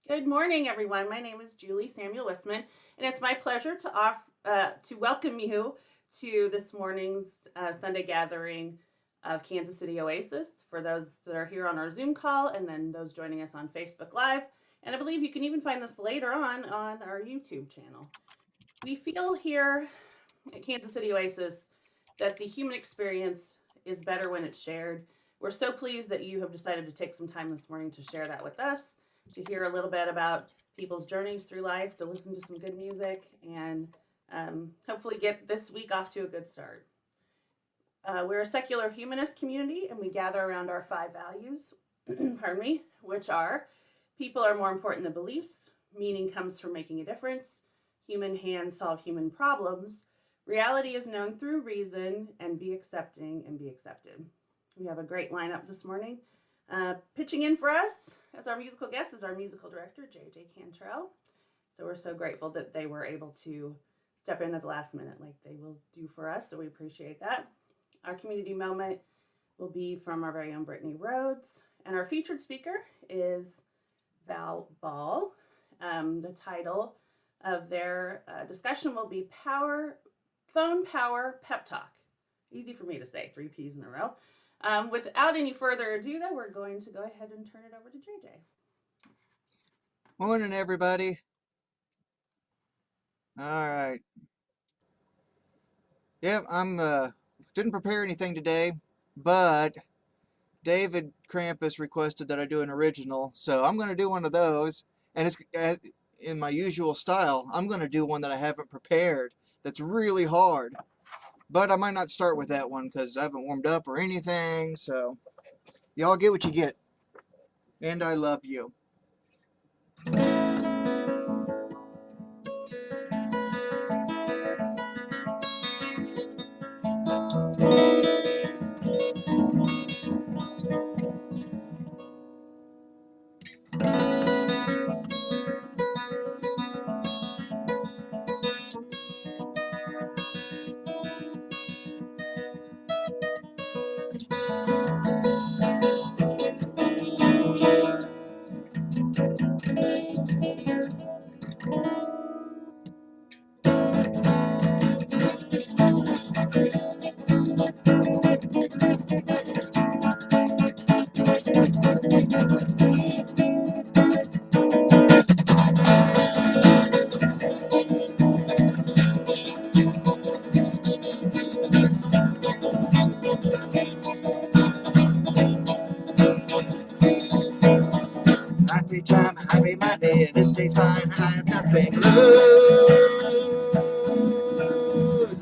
Good morning, everyone. My name is Julie Samuel Westman, and it's my pleasure to welcome you to this morning's Sunday gathering of Kansas City Oasis. For those that are here on our Zoom call, and then those joining us on Facebook Live, and I believe you can even find this later on our YouTube channel. We feel here at Kansas City Oasis that the human experience is better when it's shared. We're so pleased that you have decided to take some time this morning to share that with us, to hear a little bit about people's journeys through life, to listen to some good music, and hopefully get this week off to a good start. We're a secular humanist community, and we gather around our 5 values, pardon me, which are people are more important than beliefs, meaning comes from making a difference, human hands solve human problems, reality is known through reason, and be accepting and be accepted. We have a great lineup this morning. Pitching in for us as our musical guest is our musical director, JJ Cantrell. So we're so grateful that they were able to step in at the last minute like they will do for us, so we appreciate that. Our community moment will be from our very own Brittany Rhodes, and our featured speaker is Baul. The title of their discussion will be Phone Power Pep Talk. Easy for me to say, 3 P's in a row. Without any further ado, though, we're going to go ahead and turn it over to JJ. Morning, everybody. All right. Yep, didn't prepare anything today, but David Krampus requested that I do an original, so I'm going to do one of those, and it's in my usual style. I'm going to do one that I haven't prepared that's really hard, but I might not start with that one because I haven't warmed up or anything, so y'all get what you get, and I love you. Happy time, happy Monday, this day's fine, I have nothing to lose.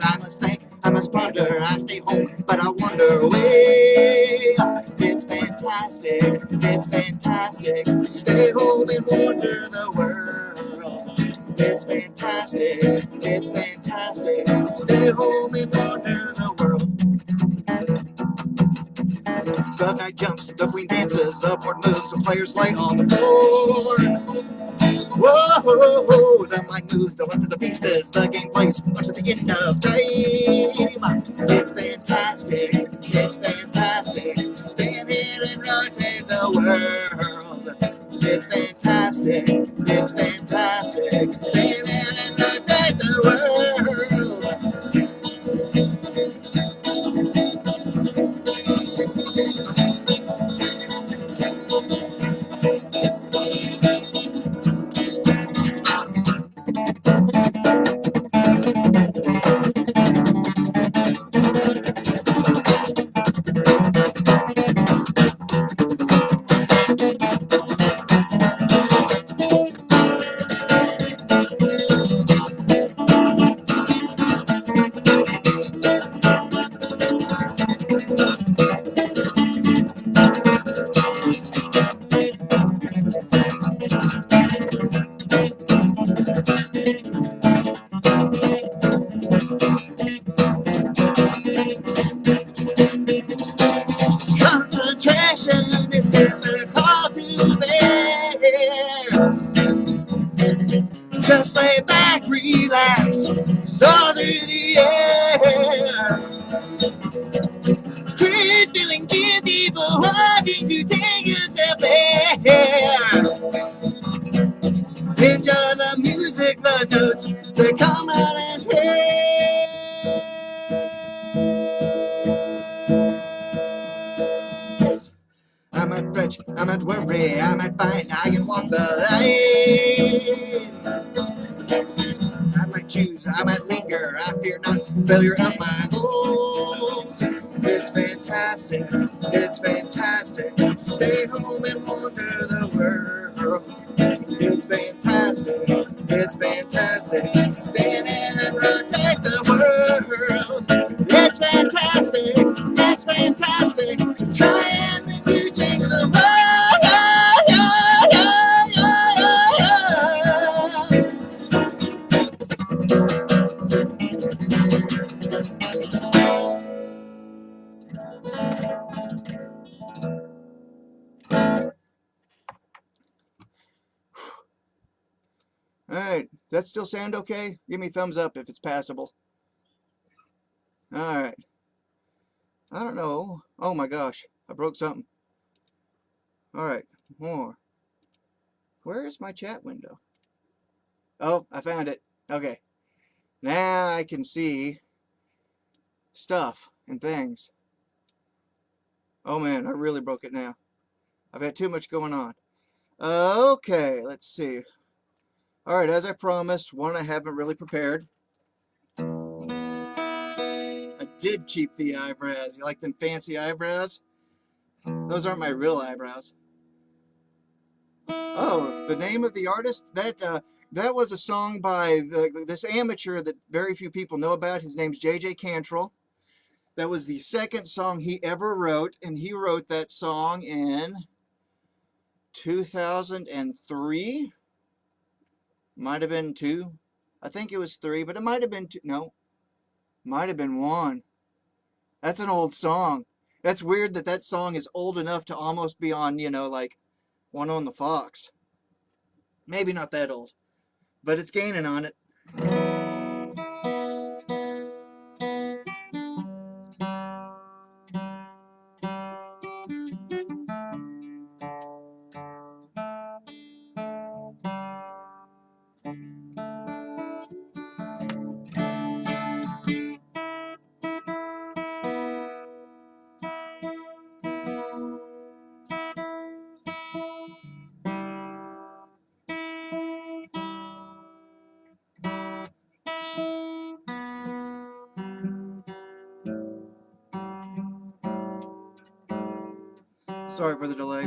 I must think, I must ponder, I stay home, but I wander away. It's fantastic, stay home and wander the world. It's fantastic, stay home and wander the world. The knight jumps, the queen dances, the board moves, the players lay on the floor. Whoa, the mind moves, the one to the pieces, the game plays, on to the end of time. It's fantastic, stand here and rotate the world. It's fantastic, stand here and rotate the world. Concentration is difficult to bear. Just lay back, relax, soar through the air. Quit feeling guilty for wanting to take yourself there. I might worry, I might find I can walk the line. I might choose, I might linger, I fear not failure of my goals. It's fantastic, it's fantastic. Stay home and wander the world. It's fantastic, it's fantastic. Stand in and rotate the world. It's fantastic, it's fantastic. To try and then you change the world. Alright, does that still sound okay? Give me a thumbs up if it's passable. Alright. I don't know. Oh my gosh, I broke something. Alright, more. Where is my chat window? Oh, I found it. Okay. Now I can see stuff and things. Oh man, I really broke it now. I've had too much going on. Okay, let's see. Alright, as I promised, one I haven't really prepared. I did keep the eyebrows. You like them fancy eyebrows? Those aren't my real eyebrows. Oh, the name of the artist? That was a song by this amateur that very few people know about. His name's J.J. Cantrell. That was the second song he ever wrote, and he wrote that song in 2003. Might have been 2. I think it was 3, but it might have been 2. No, might have been 1. That's an old song. That's weird that that song is old enough to almost be on, you know, like One on the Fox. Maybe not that old, but it's gaining on it. Sorry for the delay.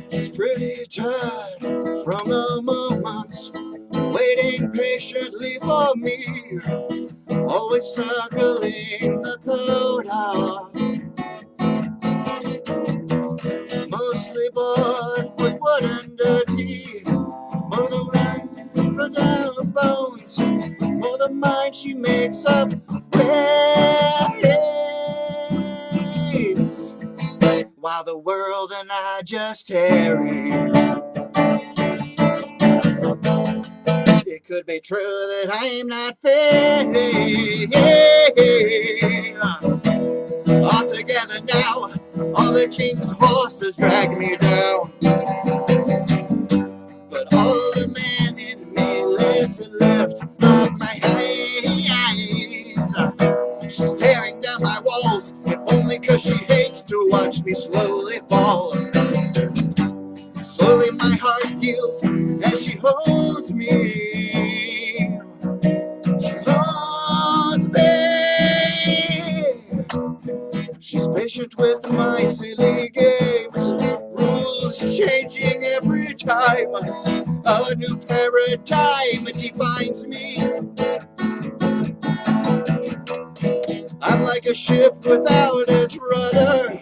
She's pretty tired from the moments waiting patiently for me, always circling the quota. Mostly bored with wood and dirty, more the run down the bones, more the mind she makes up with. While the world and I just tarry. It could be true that I'm not fair. All together now, all the king's horses drag me down. But all the man in me lets to lift up my eyes. She's tearing down my walls, only 'cause she hates to watch me slowly fall. Slowly my heart heals as she holds me. She holds me. Patient with my silly games, rules changing every time. A new paradigm defines me. I'm like a ship without its rudder.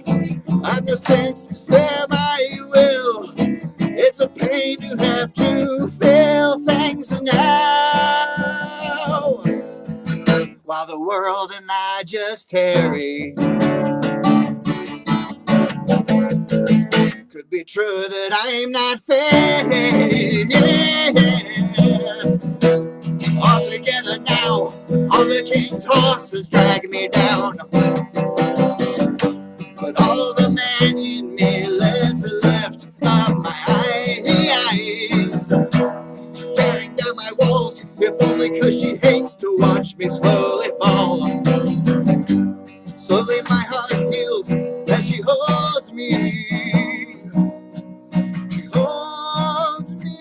I've no sense to steer my will. It's a pain to have to feel things now, while the world and I just tarry. Could be true that I'm not fair. All together now, all the king's horses drag me down. But all the man in me led to left of my eyes. Tearing down my walls, if only 'cause she hates to watch me slowly fall. Slowly my heart heals as she holds me. She holds me.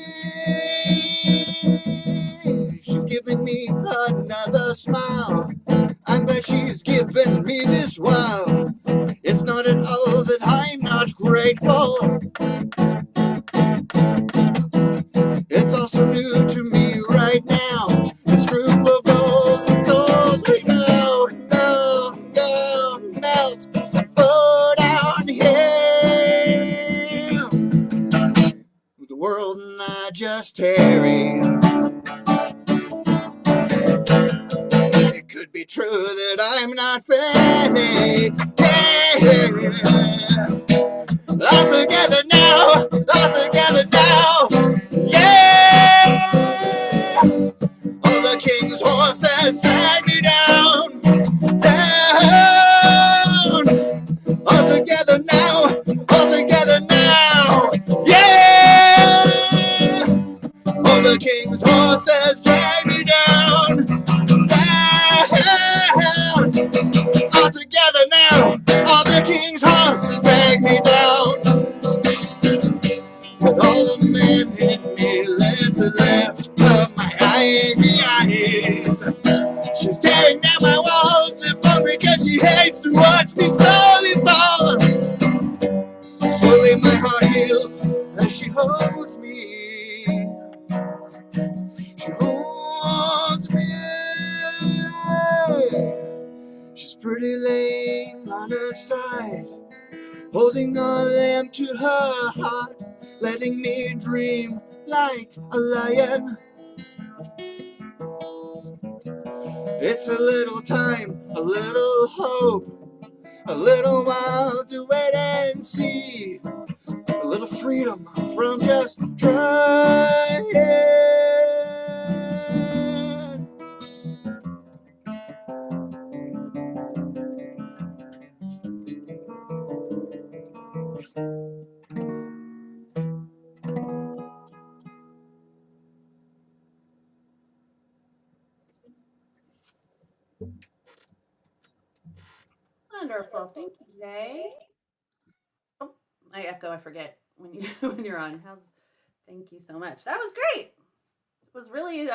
She's giving me another smile. I'm glad she's given me this while. It's not at all that I'm not grateful. It's also new to me right now. This group of goals and souls we go, melt, go down here. The world and I just tarry. It could be true that I'm not ready. All together now, all together now. Yeah! All the king's horses drag me down, down. All together now, all together now. Yeah! All the king's horses drag me down, down. All together now, all the king's horses drag me down. But all the men hit me led to left of my eyes. She's tearing down my walls, if only because she hates to watch me slowly fall. Slowly my heart heals as she holds me. She holds me. She's pretty laying on her side, holding a lamp to her heart, letting me dream like a lion. It's a little time, a little hope, a little while to wait and see. A little freedom from just trying. Wonderful. Thank you, Jay. Oh, I echo. I forget when you when you're on. Thank you so much. That was great. It was really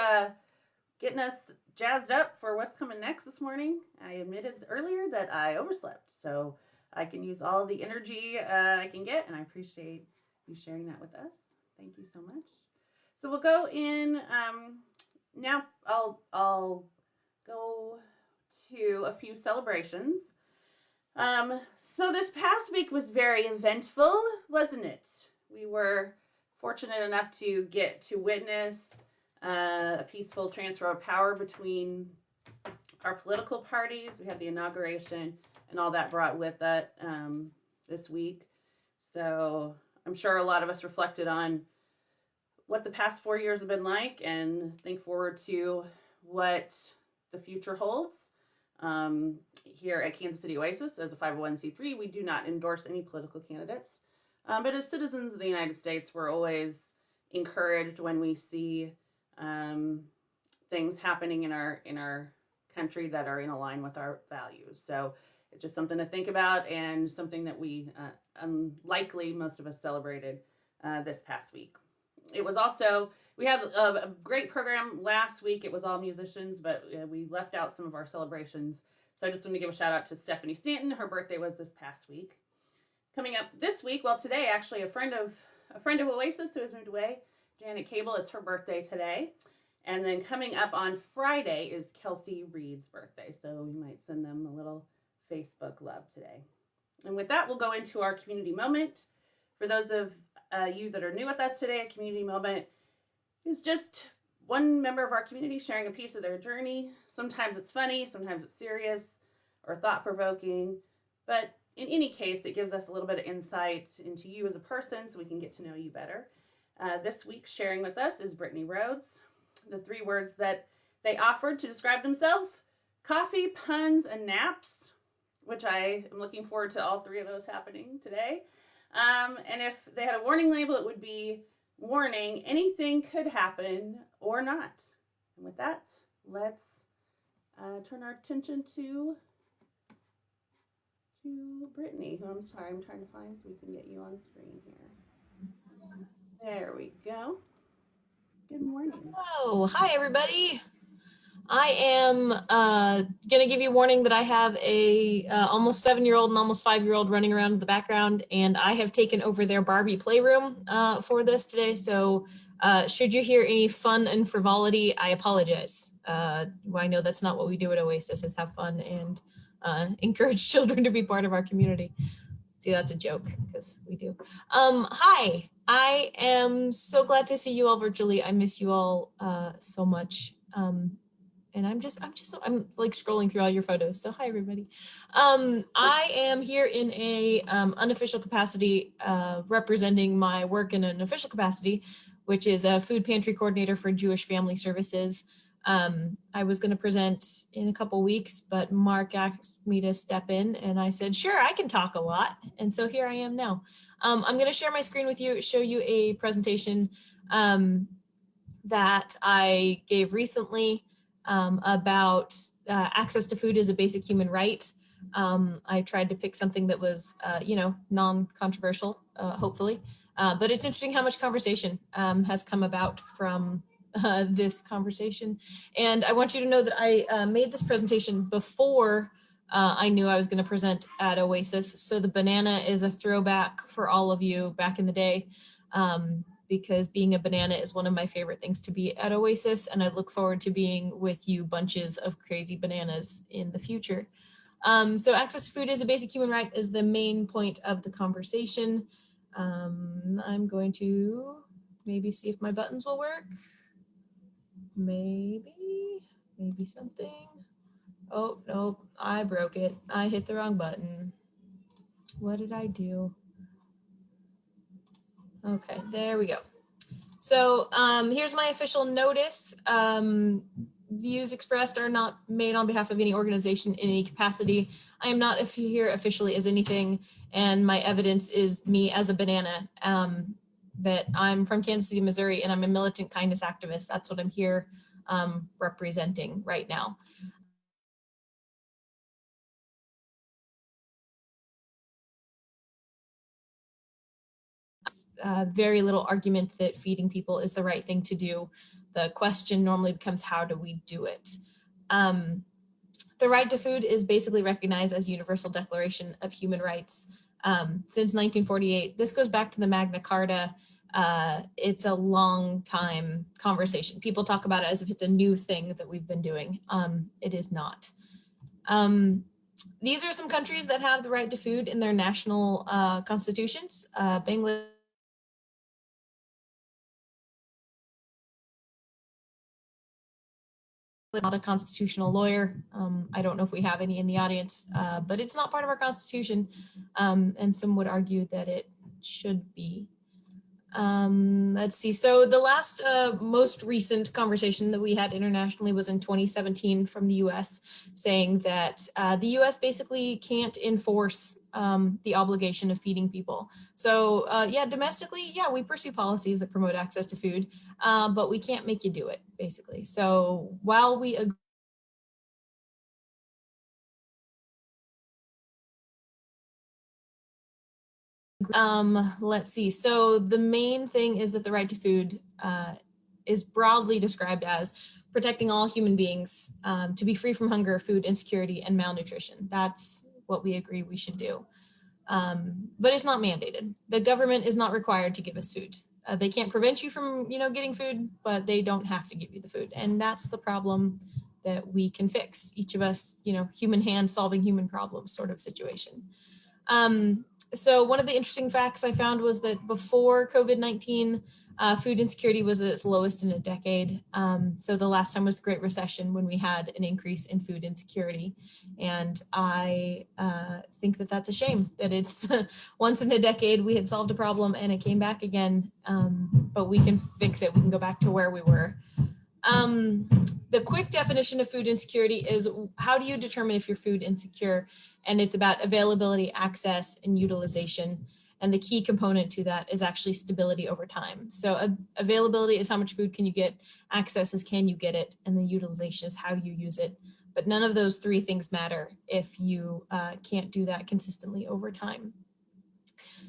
getting us jazzed up for what's coming next this morning. I admitted earlier that I overslept, so I can use all the energy I can get, and I appreciate you sharing that with us. Thank you so much. So we'll go in now. I'll go to a few celebrations. So this past week was very eventful, wasn't it? We were fortunate enough to get to witness a peaceful transfer of power between our political parties. We had the inauguration and all that brought with it this week. So I'm sure a lot of us reflected on what the past 4 years have been like and think forward to what the future holds. Here at Kansas City Oasis, as a 501c3, we do not endorse any political candidates. But as citizens of the United States, we're always encouraged when we see things happening in our country that are in line with our values. So it's just something to think about and something that we unlikely most of us celebrated this past week. It we had a great program last week. It was all musicians, but we left out some of our celebrations. So I just want to give a shout out to Stephanie Stanton. Her birthday was this past week. Coming up this week, well, today actually a friend of Oasis who has moved away, Janet Cable. It's her birthday today. And then coming up on Friday is Kelsey Reed's birthday. So we might send them a little Facebook love today. And with that, we'll go into our community moment. For those of you that are new with us today, a community moment is just one member of our community sharing a piece of their journey. Sometimes it's funny, sometimes it's serious or thought provoking, but in any case, it gives us a little bit of insight into you as a person so we can get to know you better. This week, sharing with us is Brittany Rhodes. The 3 words that they offered to describe themselves: coffee, puns, and naps, which I am looking forward to all 3 of those happening today. And if they had a warning label, it would be warning, anything could happen or not. And with that, let's turn our attention to Brittany, who I'm trying to find so we can get you on screen here. There we go. Good morning. Oh, hi everybody. I am going to give you a warning that I have a almost 7-year-old and almost 5-year-old running around in the background, and I have taken over their Barbie playroom for this today. So should you hear any fun and frivolity, I apologize. I know that's not what we do at Oasis, is have fun and encourage children to be part of our community. See, that's a joke because we do. Hi, I am so glad to see you all virtually. I miss you all so much. And I'm like scrolling through all your photos. So hi, everybody. I am here in a unofficial capacity, representing my work in an official capacity, which is a food pantry coordinator for Jewish Family Services. I was going to present in a couple weeks, but Mark asked me to step in and I said, sure, I can talk a lot. And so here I am now. I'm going to share my screen with you, show you a presentation that I gave recently about access to food as a basic human right. I tried to pick something that was, non-controversial, hopefully. But it's interesting how much conversation has come about from this conversation. And I want you to know that I made this presentation before I knew I was going to present at Oasis. So the banana is a throwback for all of you back in the day, because being a banana is one of my favorite things to be at Oasis. And I look forward to being with you bunches of crazy bananas in the future. So access to food as a basic human right is the main point of the conversation. I'm going to maybe see if my buttons will work. Maybe something. Oh, no, I broke it. I hit the wrong button. What did I do? Okay, there we go. So here's my official notice. Views expressed are not made on behalf of any organization in any capacity. I am not here officially as anything, and my evidence is me as a banana, that I'm from Kansas City, Missouri, and I'm a militant kindness activist. That's what I'm here representing right now. Very little argument that feeding people is the right thing to do. The question normally becomes, how do we do it? The right to food is basically recognized as a universal declaration of human rights since 1948. This goes back to the Magna Carta. It's a long time conversation. People talk about it as if it's a new thing that we've been doing. It is not. These are some countries that have the right to food in their national constitutions. Bangladesh, not a constitutional lawyer. I don't know if we have any in the audience, but it's not part of our constitution. And some would argue that it should be. Let's see. So the last most recent conversation that we had internationally was in 2017 from the US, saying that the US basically can't enforce the obligation of feeding people. So yeah, domestically, yeah, we pursue policies that promote access to food, but we can't make you do it, basically. So while we agree, let's see. So the main thing is that the right to food is broadly described as protecting all human beings to be free from hunger, food insecurity, and malnutrition. That's what we agree we should do. But it's not mandated. The government is not required to give us food. They can't prevent you from, getting food, but they don't have to give you the food. And that's the problem that we can fix. Each of us, human hand solving human problems sort of situation. So one of the interesting facts I found was that before COVID-19, food insecurity was at its lowest in a decade. So the last time was the Great Recession when we had an increase in food insecurity. And I think that that's a shame that it's once in a decade we had solved a problem and it came back again, but we can fix it. We can go back to where we were. The quick definition of food insecurity is how do you determine if you're food insecure? And it's about availability, access, and utilization. And the key component to that is actually stability over time. So availability is how much food can you get, access is can you get it, and the utilization is how you use it. But none of those three things matter if you can't do that consistently over time.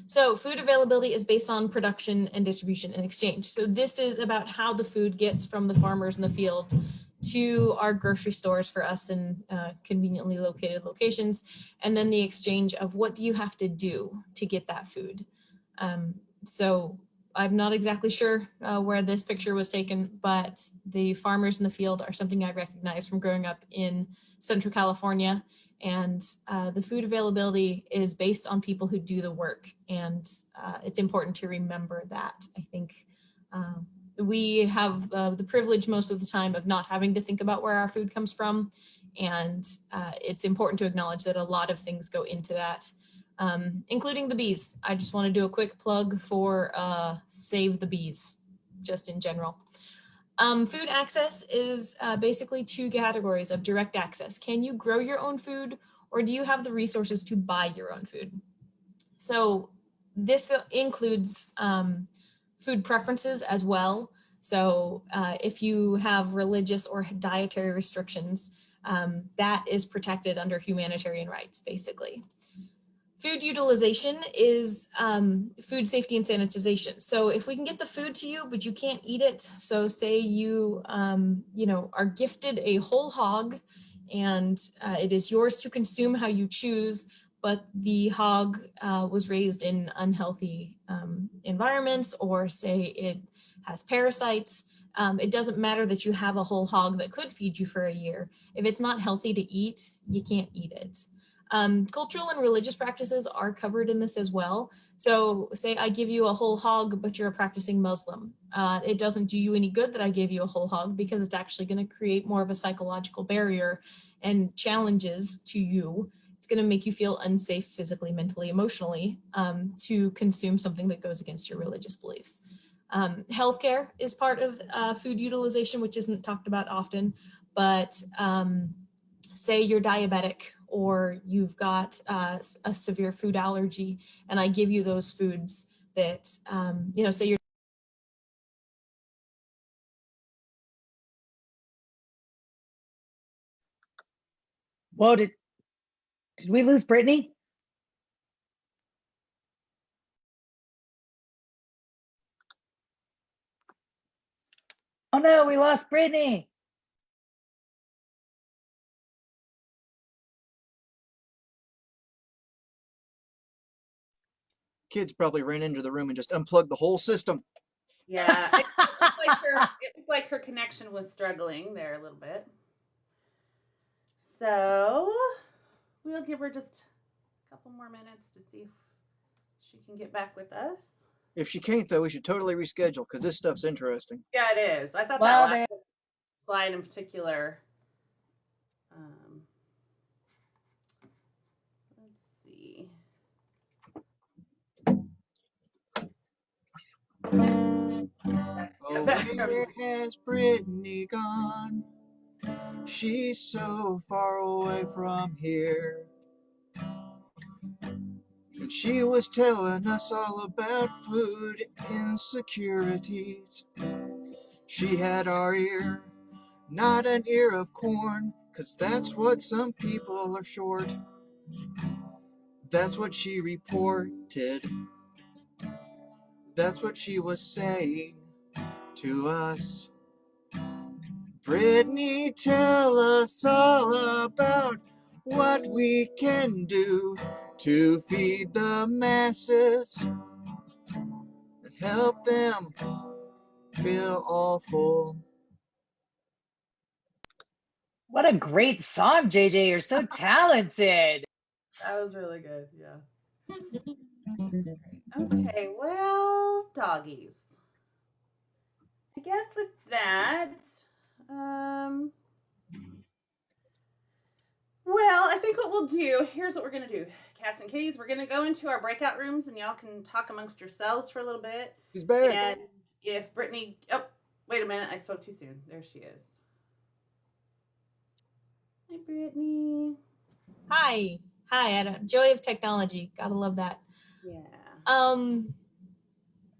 So food availability is based on production and distribution and exchange. So this is about how the food gets from the farmers in the field to our grocery stores for us in conveniently located locations. And then the exchange of what do you have to do to get that food. So I'm not exactly sure where this picture was taken, but the farmers in the field are something I recognize from growing up in Central California. And the food availability is based on people who do the work. And it's important to remember that. I think we have the privilege most of the time of not having to think about where our food comes from. And it's important to acknowledge that a lot of things go into that, including the bees. I just want to do a quick plug for Save the Bees, just in general. Food access is basically two categories of direct access. Can you grow your own food, or do you have the resources to buy your own food? So this includes food preferences as well. So if you have religious or dietary restrictions, that is protected under humanitarian rights, basically. Food utilization is food safety and sanitization. So if we can get the food to you, but you can't eat it. So say you, are gifted a whole hog and it is yours to consume how you choose, but the hog was raised in unhealthy environments, or say it has parasites. It doesn't matter that you have a whole hog that could feed you for a year. If it's not healthy to eat, you can't eat it. Cultural and religious practices are covered in this as well. So say I give you a whole hog, but you're a practicing Muslim. It doesn't do you any good that I gave you a whole hog, because it's actually going to create more of a psychological barrier and challenges to you. It's going to make you feel unsafe physically, mentally, emotionally to consume something that goes against your religious beliefs. Healthcare is part of food utilization, which isn't talked about often, but say you're diabetic or you've got a severe food allergy, and I give you those foods that, say you're. Whoa, did we lose Brittany? Oh no, we lost Brittany. Kids probably ran into the room and just unplugged the whole system. Yeah, it looked like her connection was struggling there a little bit. So we'll give her just a couple more minutes to see if she can get back with us. If she can't, though, we should totally reschedule because this stuff's interesting. Yeah, it is. I thought Well, that last slide in particular. Let's see. Oh, where has Brittany gone? She's so far away from here. And she was telling us all about food insecurities. She had our ear, not an ear of corn, 'cause that's what some people are short. That's what she reported. That's what she was saying to us. Brittany, tell us all about what we can do to feed the masses and help them feel all full. What a great song, JJ. You're so talented. That was really good. Yeah. Okay, well, doggies. I guess with that, um, well, I think what we'll do, here's what we're going to do. Cats and kitties, we're going to go into our breakout rooms and y'all can talk amongst yourselves for a little bit. She's back. And if Brittany, oh, wait a minute, I spoke too soon. There she is. Hi, Brittany. Hi. Hi, Ada. Joy of technology. Gotta love that. Yeah.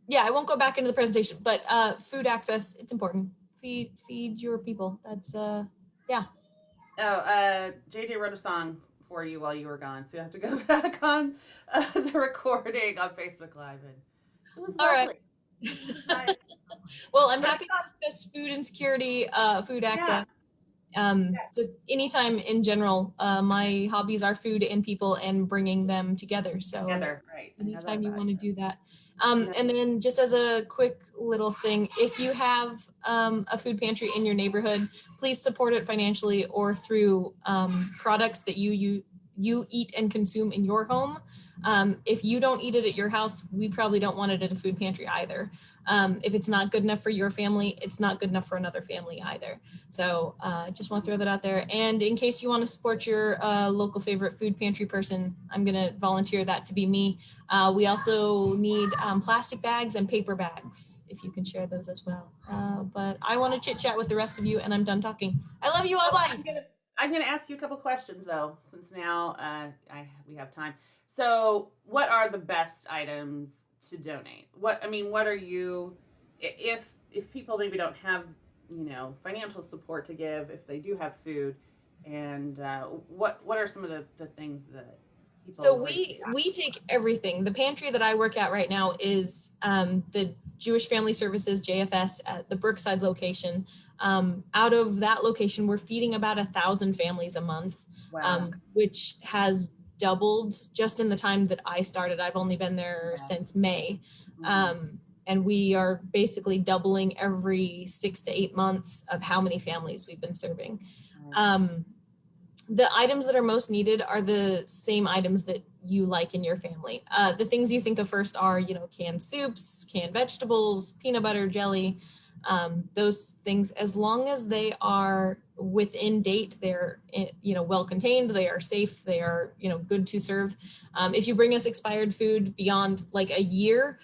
Yeah, I won't go back into the presentation, but food access, it's important. Feed your people. That's yeah. Oh, JJ wrote a song for you while you were gone, so you have to go back on the recording on Facebook Live, and it was All right. lovely. Well, I'm happy to discuss food insecurity, food access. Just anytime in general. My hobbies are food and people and bringing them together. So Together, right. anytime you want to do that. And then just as a quick little thing, if you have a food pantry in your neighborhood, please support it financially or through products that you eat and consume in your home. If you don't eat it at your house, we probably don't want it at a food pantry either. If it's not good enough for your family, it's not good enough for another family either. So just want to throw that out there. And in case you want to support your local favorite food pantry person, I'm going to volunteer that to be me. We also need plastic bags and paper bags, if you can share those as well. But I want to chit chat with the rest of you, and I'm done talking. I love you all. Bye. I'm gonna ask you a couple questions though, since now we have time. So, what are the best items to donate? What are you, if people maybe don't have financial support to give, if they do have food, and what are some of the things that people? So we take everything. The pantry that I work at right now is the Jewish Family Services JFS at the Brookside location. Out of that location, we're feeding about 1,000 families a month, Wow. which has doubled just in the time that I started. I've only been there since May. And we are basically doubling every 6 to 8 months of how many families we've been serving. The items that are most needed are the same items that you like in your family. The things you think of first are, canned soups, canned vegetables, peanut butter, jelly, those things. As long as they are within date, they're well contained, they are safe, they are good to serve. If you bring us expired food beyond like a year,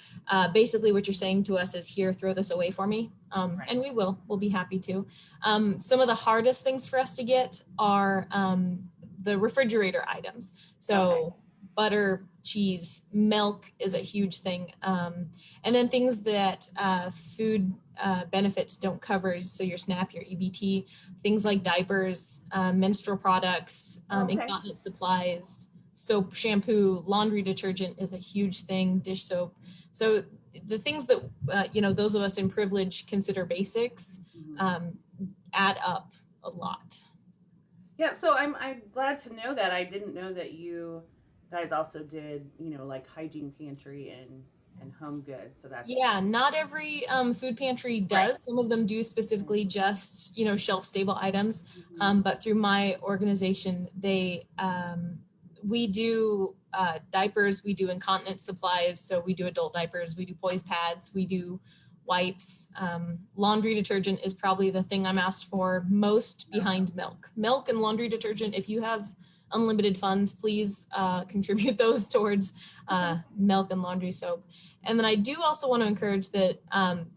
basically what you're saying to us is, here, throw this away for me. And we'll be happy to. Some of the hardest things for us to get are the refrigerator items. So butter, cheese, milk is a huge thing. And then things that food benefits don't cover. So your SNAP, your EBT, things like diapers, menstrual products, incontinence supplies, soap, shampoo, laundry detergent is a huge thing, dish soap. So the things that, those of us in privilege consider basics add up a lot. Yeah, so I'm glad to know that. I didn't know that you guys also did, like hygiene pantry and home goods. So that's not every food pantry does. Right. Some of them do specifically just, shelf stable items. But through my organization, we do diapers, we do incontinence supplies. So we do adult diapers, we do poise pads, we do wipes. Laundry detergent is probably the thing I'm asked for most behind milk. Milk and laundry detergent, if you have unlimited funds, please contribute those towards milk and laundry soap. And then I do also want to encourage that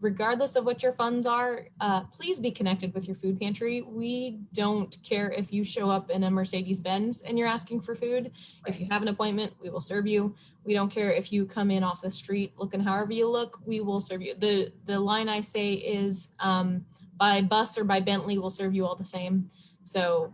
regardless of what your funds are, please be connected with your food pantry. We don't care if you show up in a Mercedes-Benz and you're asking for food. Right. If you have an appointment, we will serve you. We don't care if you come in off the street looking however you look, we will serve you. The line I say is by bus or by Bentley, we'll serve you all the same. So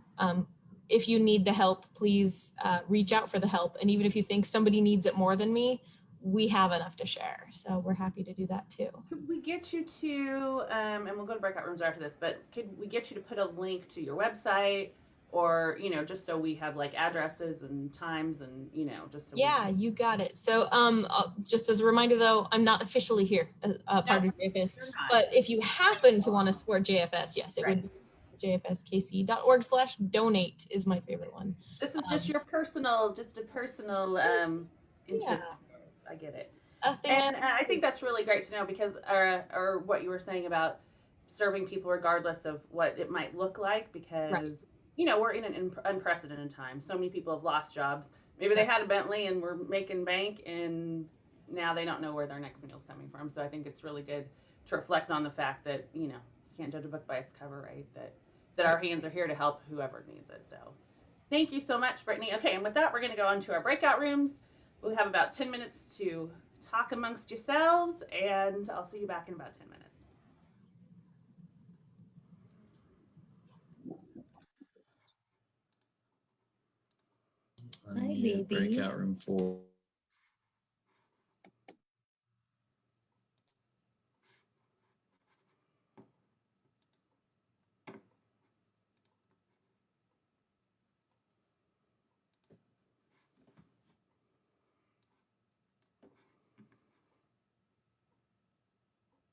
if you need the help, please reach out for the help. And even if you think somebody needs it more than me, we have enough to share. So we're happy to do that too. Could we get you to, and we'll go to breakout rooms after this, but could we get you to put a link to your website, or, just so we have like addresses and times and, just so Yeah, you got it. So just as a reminder though, I'm not officially here part of JFS, you're not. but if you happen to want to support JFS, yes, it would be jfskc.org/donate is my favorite one. This is just a personal interest. Yeah. I get it. A thing And I think that's really great to know because, or what you were saying about serving people regardless of what it might look like, because, Right. we're in an unprecedented time. So many people have lost jobs. Maybe they had a Bentley and were making bank, and now they don't know where their next meal's coming from. So I think it's really good to reflect on the fact that, you can't judge a book by its cover, right? That our hands are here to help whoever needs it. So thank you so much, Brittany. Okay, and with that, we're going to go on to our breakout rooms. We'll have about 10 minutes to talk amongst yourselves, and I'll see you back in about 10 minutes. Hi, baby. Breakout room 4.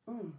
Mm.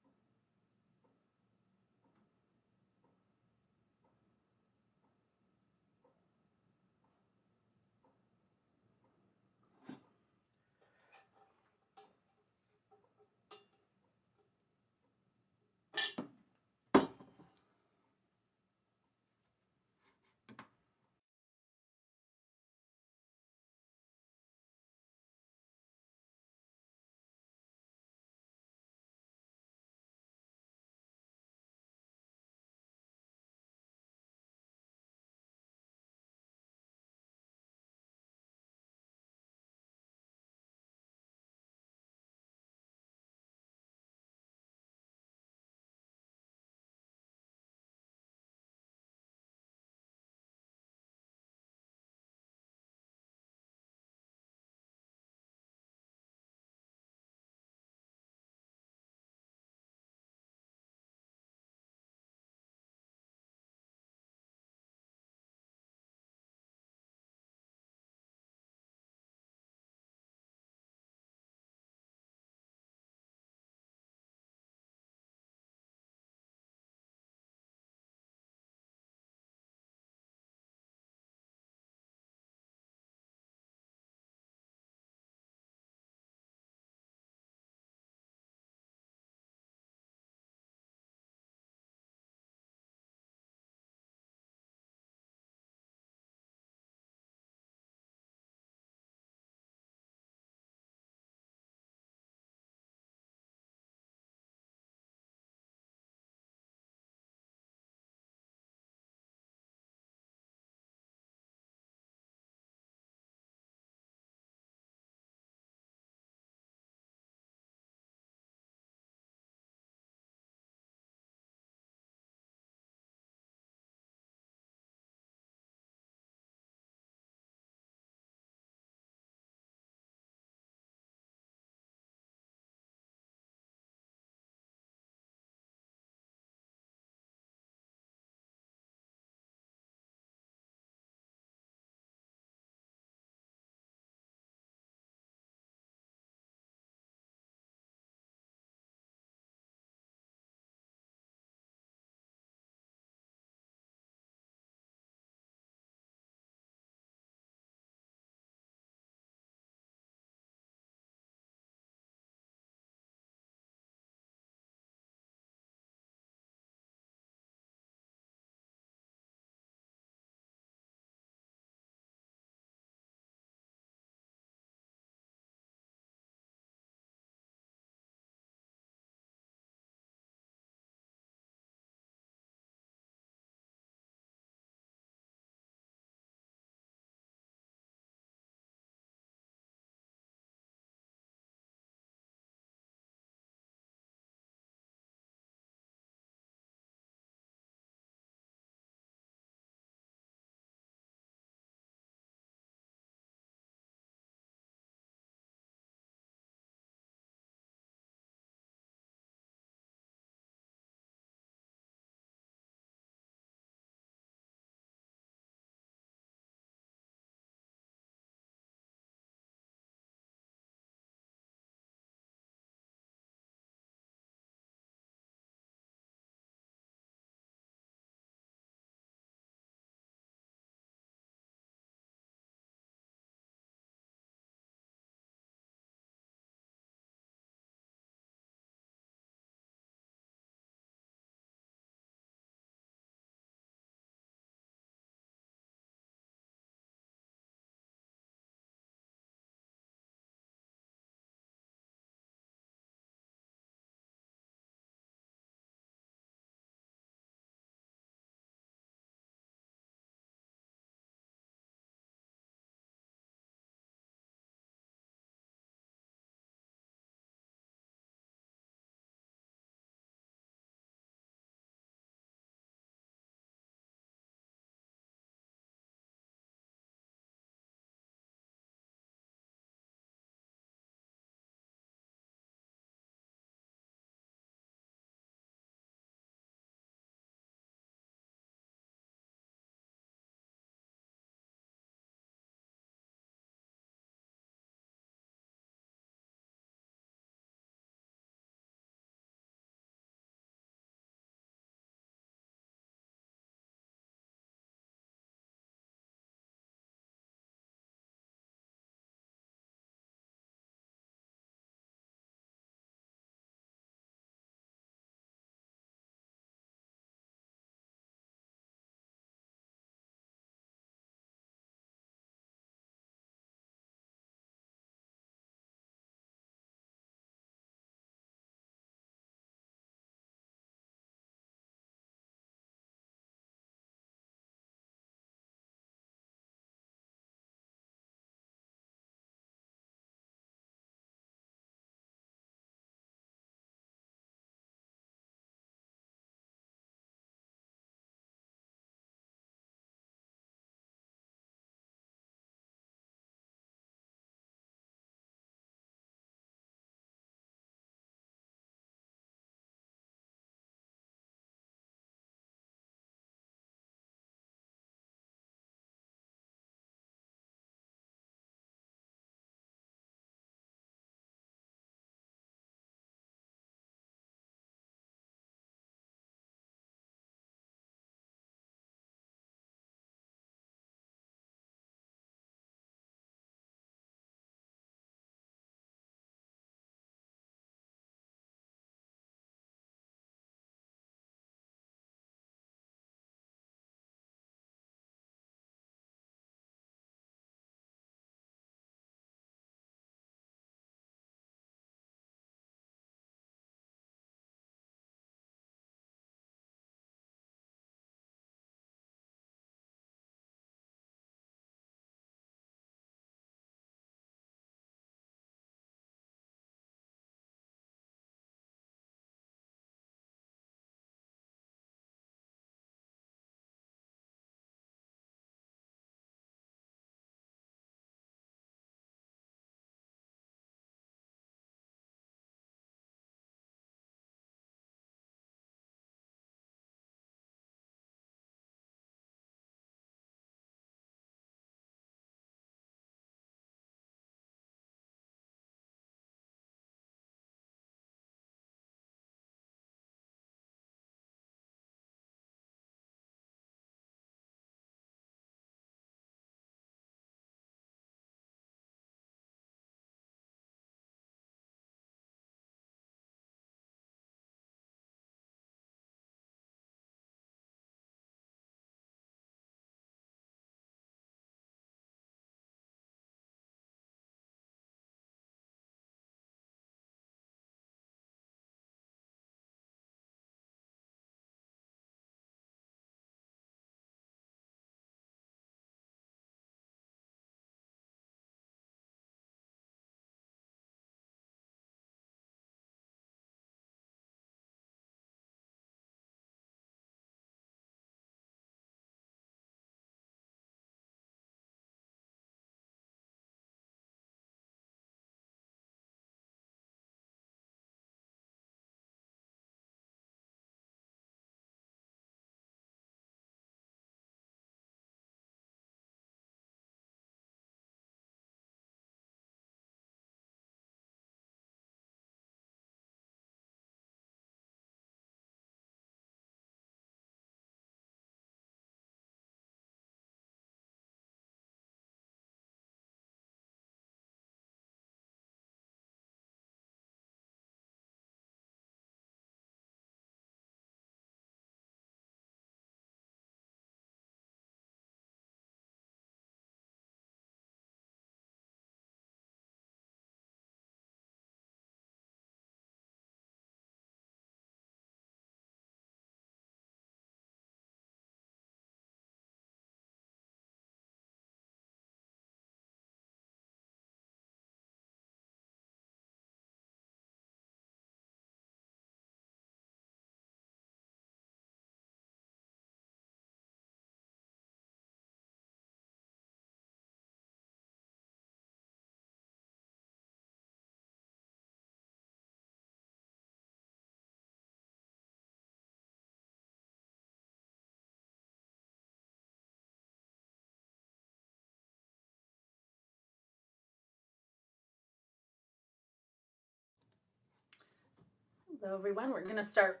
Hello, everyone. We're going to start,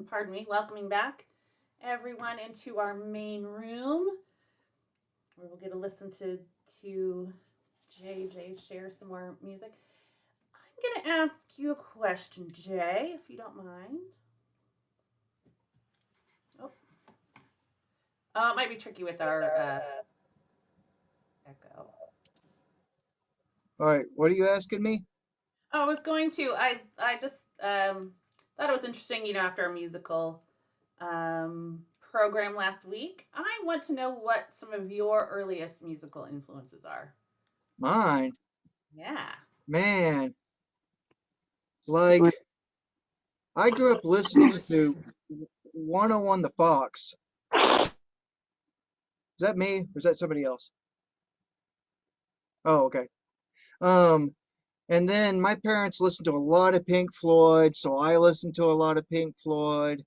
pardon me, welcoming back everyone into our main room where we'll get to listen to JJ share some more music. I'm going to ask you a question, Jay, if you don't mind. Oh, it might be tricky with our echo. All right, what are you asking me? Oh, I was going to. I just thought it was interesting, after our musical program last week. I want to know what some of your earliest musical influences are. Mine? Yeah. Man, like I grew up listening to 101 The Fox. Is that me or is that somebody else? Oh, okay. And then my parents listened to a lot of Pink Floyd, so I listened to a lot of Pink Floyd.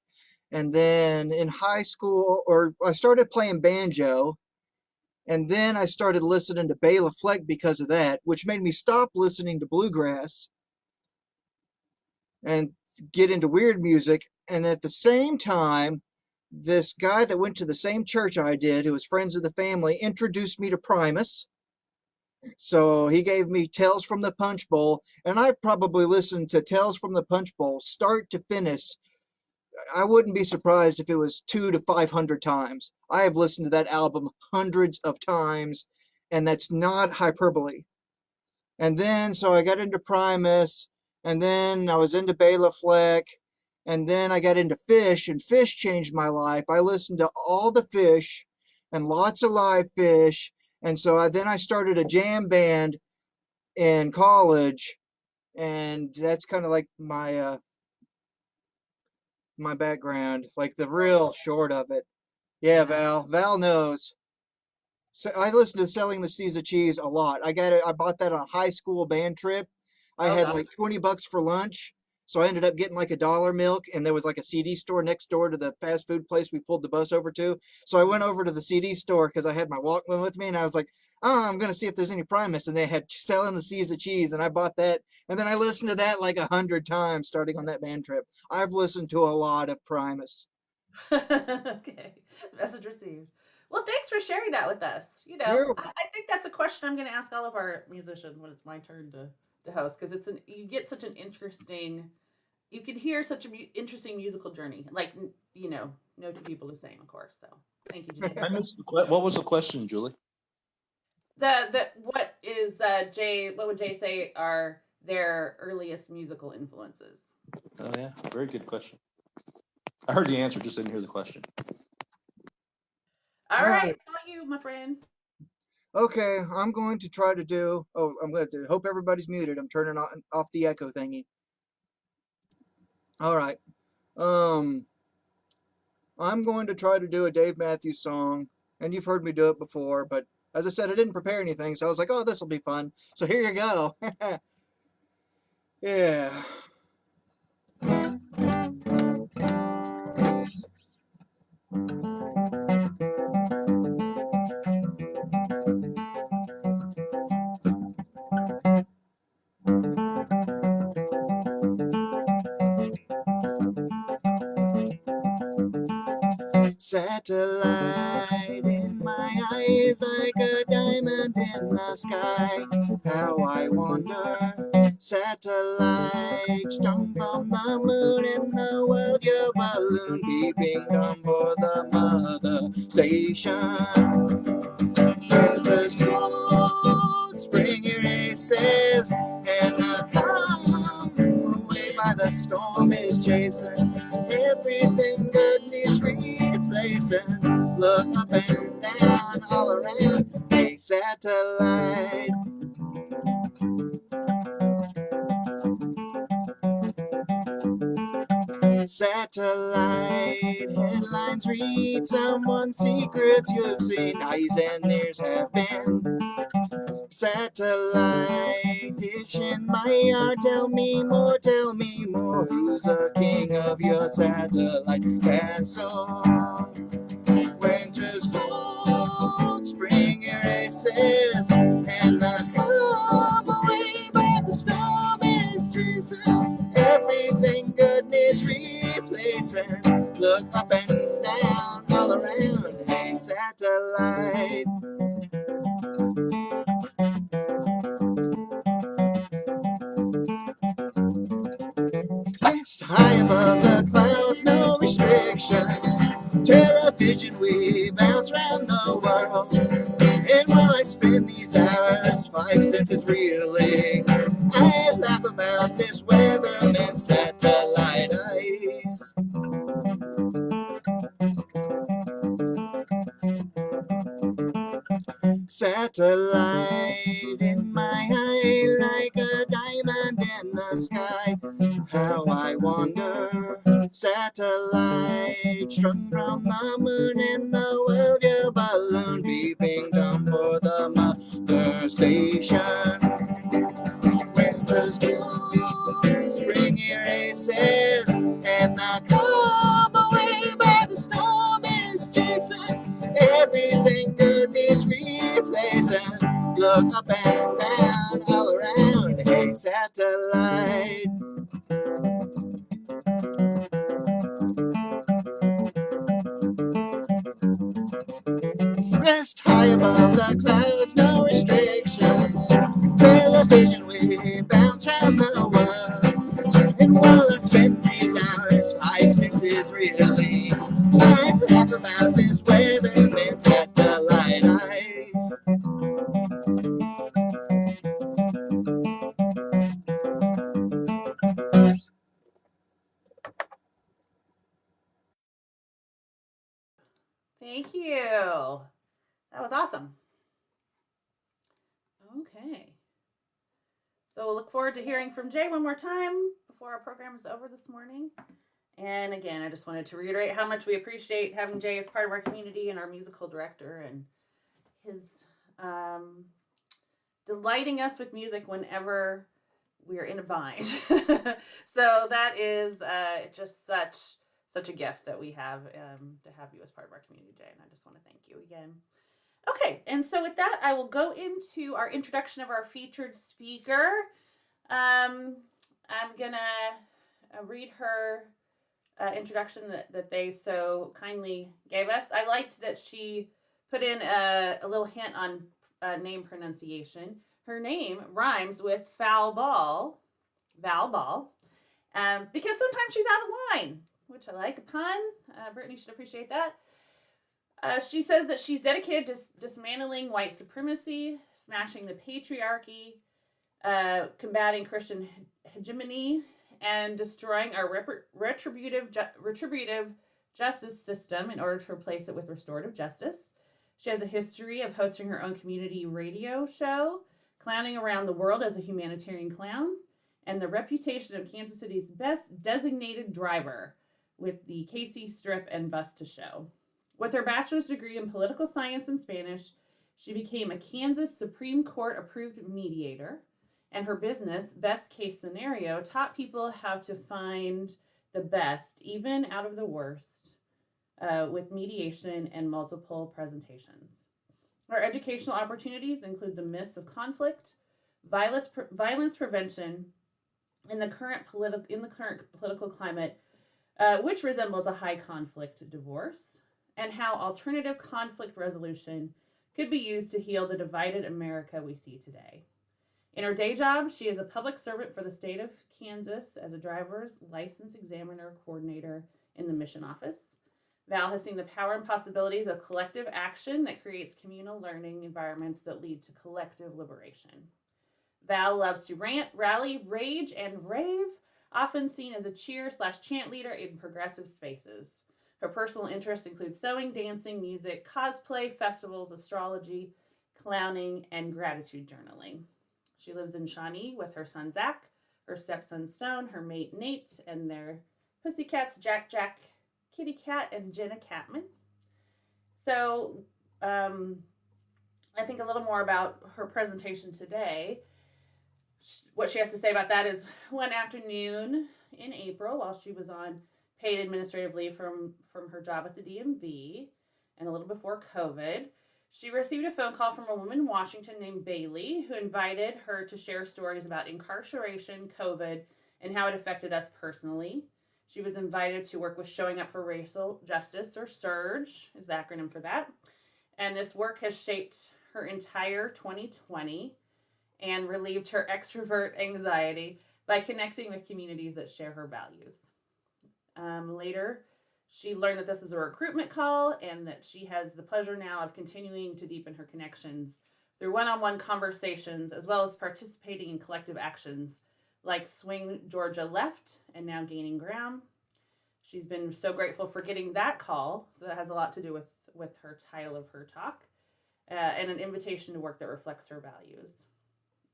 And then in high school, or I started playing banjo, and then I started listening to Bela Fleck because of that, which made me stop listening to bluegrass and get into weird music. And at the same time, this guy that went to the same church I did, who was friends of the family, introduced me to Primus. So he gave me Tales from the Punch Bowl, and I've probably listened to Tales from the Punch Bowl start to finish. I wouldn't be surprised if it was 200 to 500 times. I have listened to that album hundreds of times, and that's not hyperbole. And then, so I got into Primus, and then I was into Bela Fleck, and then I got into Fish, and Fish changed my life. I listened to all the Fish and lots of live Fish, and so then I started a jam band in college, and that's kind of like my background, like the real short of it. Yeah, Val knows. So I listened to Selling the Seas of Cheese a lot. I bought that on a high school band trip. I Oh, had gosh. like $20 for lunch. So I ended up getting like $1 milk, and there was like a CD store next door to the fast food place we pulled the bus over to. So I went over to the CD store because I had my Walkman with me, and I was like, oh, I'm going to see if there's any Primus. And they had Selling the Seas of Cheese, and I bought that. And then I listened to that like 100 times starting on that band trip. I've listened to a lot of Primus. Okay. Message received. Well, thanks for sharing that with us. You're I think that's a question I'm going to ask all of our musicians when it's my turn to host, because you get such an interesting, you can hear such an interesting musical journey. Like, no two people the same, of course. So thank you, Jay. I missed what was the question, Julie? What is Jay? What would Jay say are their earliest musical influences? Oh yeah, very good question. I heard the answer, just didn't hear the question. All All right, right. how about you, my friend? Okay, I'm going to try to do. Oh, I'm going to hope everybody's muted. I'm turning off the echo thingy. All right. I'm going to try to do a Dave Matthews song, and you've heard me do it before, but as I said, I didn't prepare anything, so I was like, oh, this will be fun. So here you go. Yeah. Satellite in my eyes like a diamond in the sky. How I wonder. Satellite strung from the moon in the world, your balloon beeping down for the mother station. Winter's cold, spring erases, and the calm away by the storm is chasing. Everything good needs replacing. Look up and down, all around, a satellite. Satellite headlines read someone's secrets you've seen. Eyes and ears have been. Satellite dish in my yard. Tell me more, tell me more. Who's the king of your satellite castle? Winter's cold, spring erases, and the calm away by the storm is chasing. Everything good news restrictions. Television, we bounce around the world. And while I spend these hours, 5 senses reeling, I laugh about this weatherman's satellite eyes. Satellite in my eye, like a diamond in the sky. How I wonder, satellite strung from the moon in the world, your balloon beeping down for the mother station. Winter's cool, spring erases, and the come away by the storm is chasing. Everything good needs replacing. Look up and down, all around, hey satellite. Rest high above the clouds, no restrictions. Television, we bounce round the world. And while I spend these hours, 5 senses really, I laugh about this weatherman satellite eyes. Thank you. That was awesome. Okay. So we'll look forward to hearing from Jay one more time before our program is over this morning. And again, I just wanted to reiterate how much we appreciate having Jay as part of our community and our musical director, and his delighting us with music whenever we're in a bind. So that is just such a gift that we have to have you as part of our community, Jay. And I just want to thank you again. Okay, and so with that, I will go into our introduction of our featured speaker. I'm gonna read her introduction that they so kindly gave us. I liked that she put in a little hint on name pronunciation. Her name rhymes with foul ball, because sometimes she's out of line, which I like. A pun. Brittany should appreciate that. She says that she's dedicated to dismantling white supremacy, smashing the patriarchy, combating Christian hegemony, and destroying our retributive justice system in order to replace it with restorative justice. She has a history of hosting her own community radio show, clowning around the world as a humanitarian clown, and the reputation of Kansas City's best designated driver with the KC Strip and Bus to Show. With her bachelor's degree in political science and Spanish, she became a Kansas Supreme Court approved mediator, and her business, Best Case Scenario, taught people how to find the best, even out of the worst, with mediation and multiple presentations. Her educational opportunities include the myths of conflict, violence prevention in the current political climate, which resembles a high conflict divorce, and how alternative conflict resolution could be used to heal the divided America we see today. In her day job, she is a public servant for the state of Kansas as a driver's license examiner coordinator in the mission office. Val has seen the power and possibilities of collective action that creates communal learning environments that lead to collective liberation. Val loves to rant, rally, rage, and rave, often seen as a cheer/chant leader in progressive spaces. Her personal interests include sewing, dancing, music, cosplay, festivals, astrology, clowning, and gratitude journaling. She lives in Shawnee with her son Zach, her stepson Stone, her mate Nate, and their pussycats Jack, Kitty Cat, and Jenna Catman. So I think a little more about her presentation today. What she has to say about that is one afternoon in April, while she was on paid administrative leave from her job at the DMV and a little before COVID, she received a phone call from a woman in Washington named Bailey, who invited her to share stories about incarceration, COVID, and how it affected us personally. She was invited to work with Showing Up for Racial Justice, or SURGE is the acronym for that. And this work has shaped her entire 2020 and relieved her extrovert anxiety by connecting with communities that share her values. Later, She learned that this is a recruitment call and that she has the pleasure now of continuing to deepen her connections through one-on-one conversations as well as participating in collective actions like Swing Georgia Left and now Gaining Ground. She's been so grateful for getting that call, so that has a lot to do with her title of her talk, and an invitation to work that reflects her values.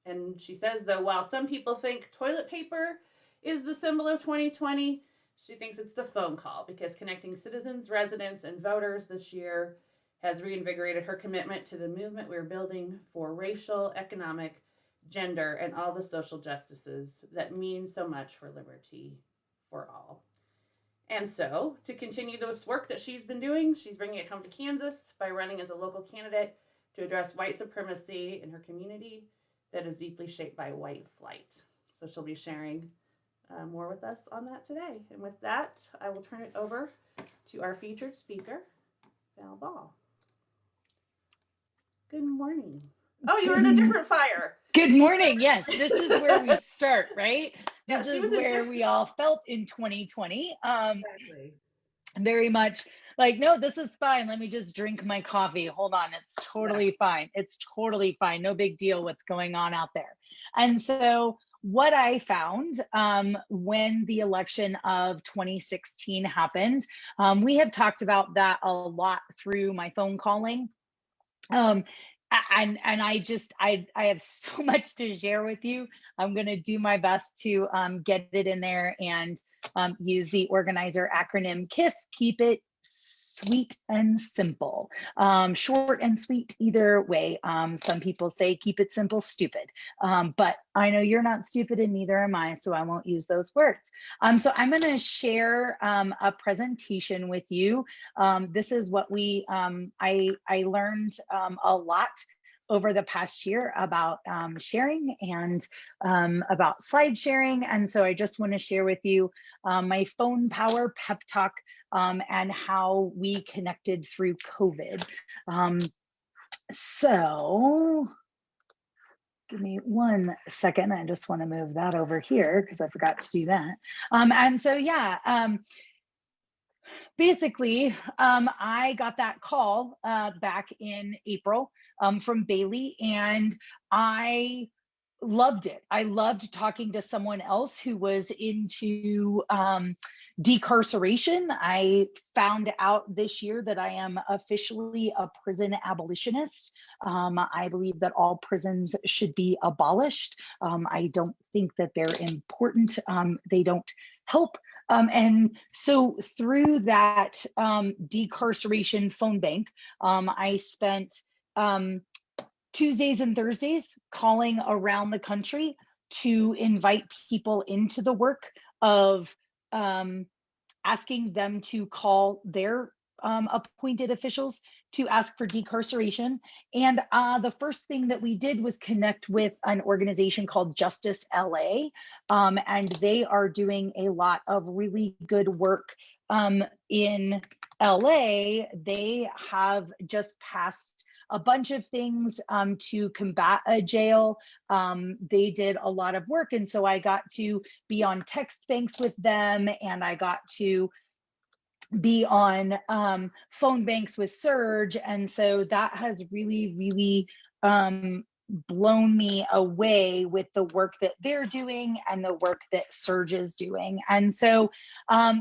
And she says, though, while some people think toilet paper is the symbol of 2020, she thinks it's the phone call because connecting citizens, residents, and voters this year has reinvigorated her commitment to the movement we're building for racial, economic, gender, and all the social justices that mean so much for liberty for all. And so, to continue this work that she's been doing, she's bringing it home to Kansas by running as a local candidate to address white supremacy in her community that is deeply shaped by white flight. So she'll be sharing more with us on that today. And with that, I will turn it over to our featured speaker, Baul. Good morning. Oh, you were in a different fire. Good morning. Yes, this is where we start, right? Yeah, This she is was in where diff- we all felt in 2020. Exactly. Very much like, no, this is fine. Let me just drink my coffee. Hold on. It's totally fine. It's totally fine. No big deal what's going on out there. And so what I found when the election of 2016 happened, we have talked about that a lot through my phone calling. And I have so much to share with you. I'm going to do my best to get it in there and use the organizer acronym KISS, keep it sweet and simple. Short and sweet either way. Some people say keep it simple, stupid. But I know you're not stupid and neither am I, so I won't use those words. So I'm going to share a presentation with you. This is what I learned a lot over the past year about sharing and about slide sharing. And so I just want to share with you my phone power pep talk and how we connected through COVID. So give me 1 second. I just want to move that over here because I forgot to do that. And so, yeah, basically, I got that call back in April from Bailey, and I loved it. I loved talking to someone else who was into decarceration. I found out this year that I am officially a prison abolitionist. I believe that all prisons should be abolished. I don't think that they're important. They don't help. And so through that decarceration phone bank, I spent Tuesdays and Thursdays calling around the country to invite people into the work of asking them to call their appointed officials to ask for decarceration. And the first thing that we did was connect with an organization called Justice LA. And they are doing a lot of really good work in LA. They have just passed a bunch of things to combat a jail. They did a lot of work. And so I got to be on text banks with them, and I got to be on phone banks with Surge. And so that has really, really blown me away with the work that they're doing and the work that Surge is doing. And so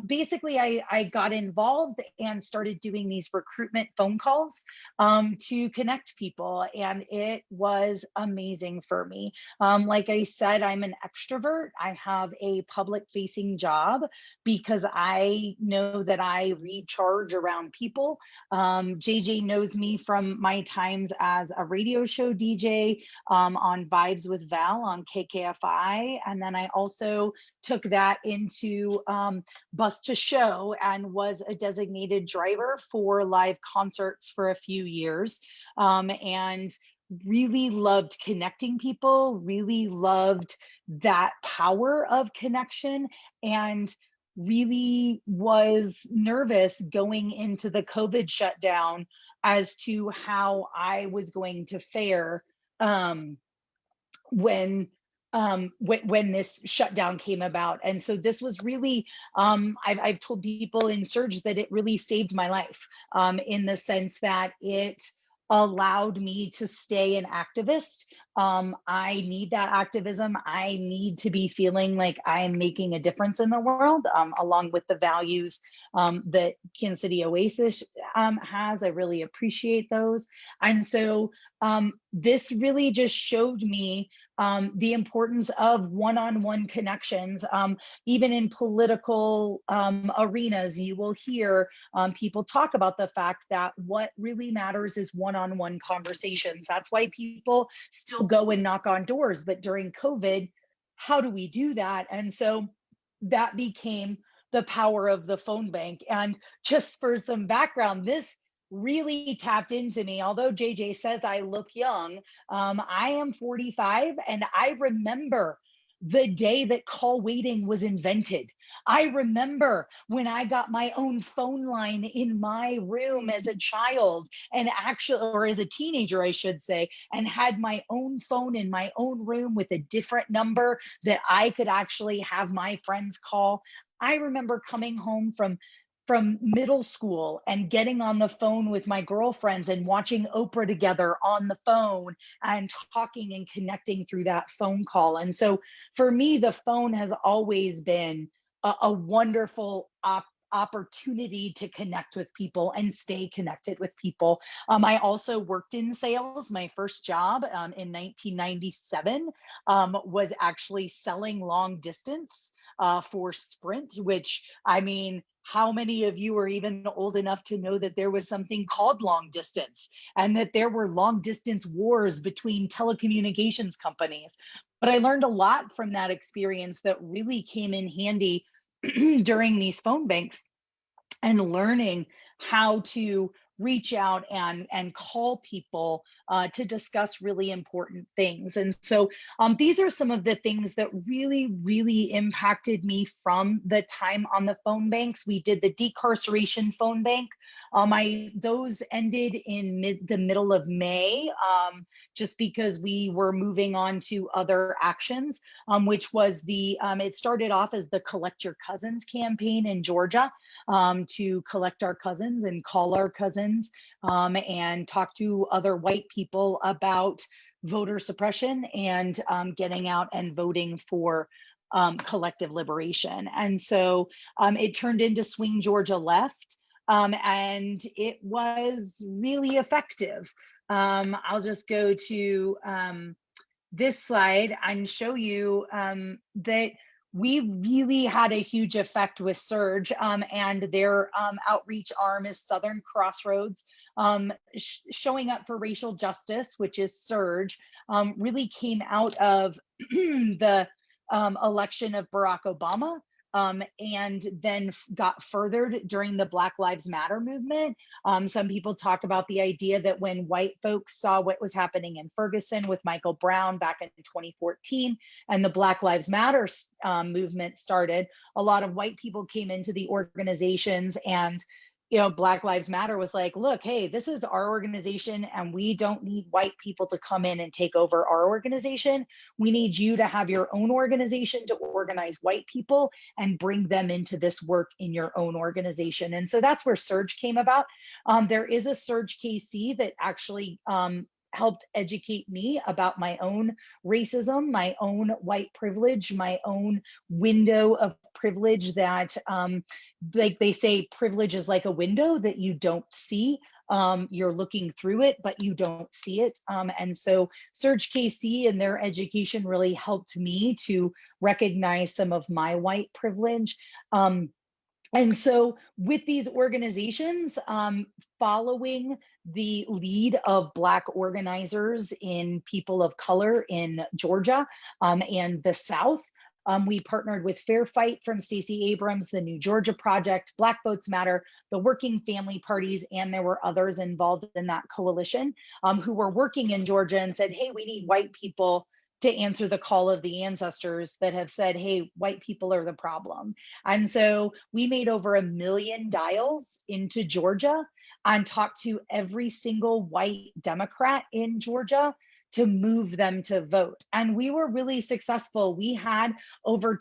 basically I got involved and started doing these recruitment phone calls to connect people. And it was amazing for me. Like I said, I'm an extrovert. I have a public facing job because I know that I recharge around people. JJ knows me from my times as a radio show DJ on Vibes with Val on KKFI. And then I also took that into Bus to Show and was a designated driver for live concerts for a few years. And really loved connecting people, really loved that power of connection, and really was nervous going into the COVID shutdown as to how I was going to fare when when this shutdown came about. And so this was really, I've told people in Surge that it really saved my life, in the sense that it allowed me to stay an activist. I need that activism. I need to be feeling like I'm making a difference in the world, along with the values that Kansas City Oasis has. I really appreciate those. And so this really just showed me the importance of one-on-one connections. Even in political arenas, you will hear people talk about the fact that what really matters is one-on-one conversations. That's why people still go and knock on doors. But during COVID, how do we do that? And so that became the power of the phone bank. And just for some background, this really tapped into me. Although JJ says I look young, I am 45, and I remember the day that call waiting was invented. I remember when I got my own phone line in my room as a child, and actually, or as a teenager, I should say, and had my own phone in my own room with a different number that I could actually have my friends call. I remember coming home from middle school and getting on the phone with my girlfriends and watching Oprah together on the phone and talking and connecting through that phone call. And so for me, the phone has always been a wonderful opportunity to connect with people and stay connected with people. I also worked in sales. My first job in 1997 was actually selling long distance for Sprint, which, I mean, how many of you are even old enough to know that there was something called long distance and that there were long distance wars between telecommunications companies? But I learned a lot from that experience that really came in handy during these phone banks, and learning how to reach out and call people to discuss really important things. And so these are some of the things that really impacted me from the time on the phone banks. We did the decarceration phone bank. Those ended in the middle of May, just because we were moving on to other actions, which was it started off as the Collect Your Cousins campaign in Georgia, to collect our cousins and call our cousins, and talk to other white people about voter suppression and getting out and voting for collective liberation. And so it turned into Swing Georgia Left, and it was really effective. I'll just go to this slide and show you that we really had a huge effect with Surge, and their outreach arm is Southern Crossroads, showing up for racial justice, which is Surge, really came out of the election of Barack Obama, and then got furthered during the Black Lives Matter movement. Some people talk about the idea that when white folks saw what was happening in Ferguson with Michael Brown back in 2014, and the Black Lives Matter movement started, a lot of white people came into the organizations, and Black Lives Matter was like, look, hey, this is our organization, and we don't need white people to come in and take over our organization. We need you to have your own organization to organize white people and bring them into this work in your own organization. And so that's where Surge came about. There is a Surge KC that actually helped educate me about my own racism, my own white privilege, my own window of privilege that, like they say, privilege is like a window that you don't see. You're looking through it, but you don't see it. And so Surge KC and their education really helped me to recognize some of my white privilege. And so with these organizations, following the lead of Black organizers in people of color in Georgia and the South, we partnered with Fair Fight from Stacey Abrams, the New Georgia Project, Black Votes Matter, the Working Family Parties, and there were others involved in that coalition who were working in Georgia and said, hey, we need white people to answer the call of the ancestors that have said, hey, white people are the problem. And so we made over 1 million dials into Georgia and talked to every single white Democrat in Georgia to move them to vote. And we were really successful. We had over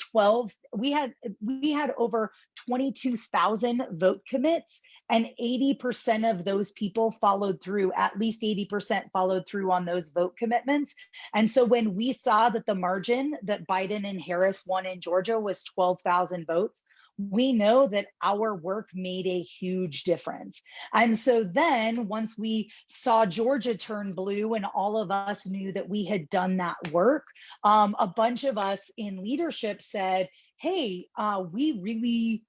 22,000 vote commits, and 80% of those people followed through, at least 80% followed through on those vote commitments. And so when we saw that the margin that Biden and Harris won in Georgia was 12,000 votes, we know that our work made a huge difference. And so then once we saw Georgia turn blue and all of us knew that we had done that work, a bunch of us in leadership said, hey, we really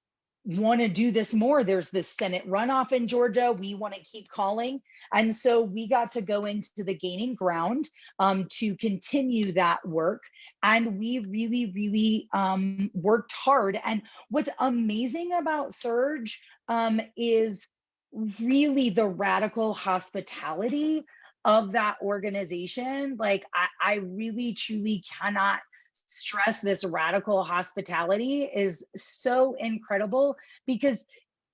want to do this more. There's this Senate runoff in Georgia. We want to keep calling. And so we got to go into the gaining ground to continue that work. And we really, really worked hard. And what's amazing about Surge is really the radical hospitality of that organization. Like, I really, truly cannot stress this radical hospitality is so incredible, because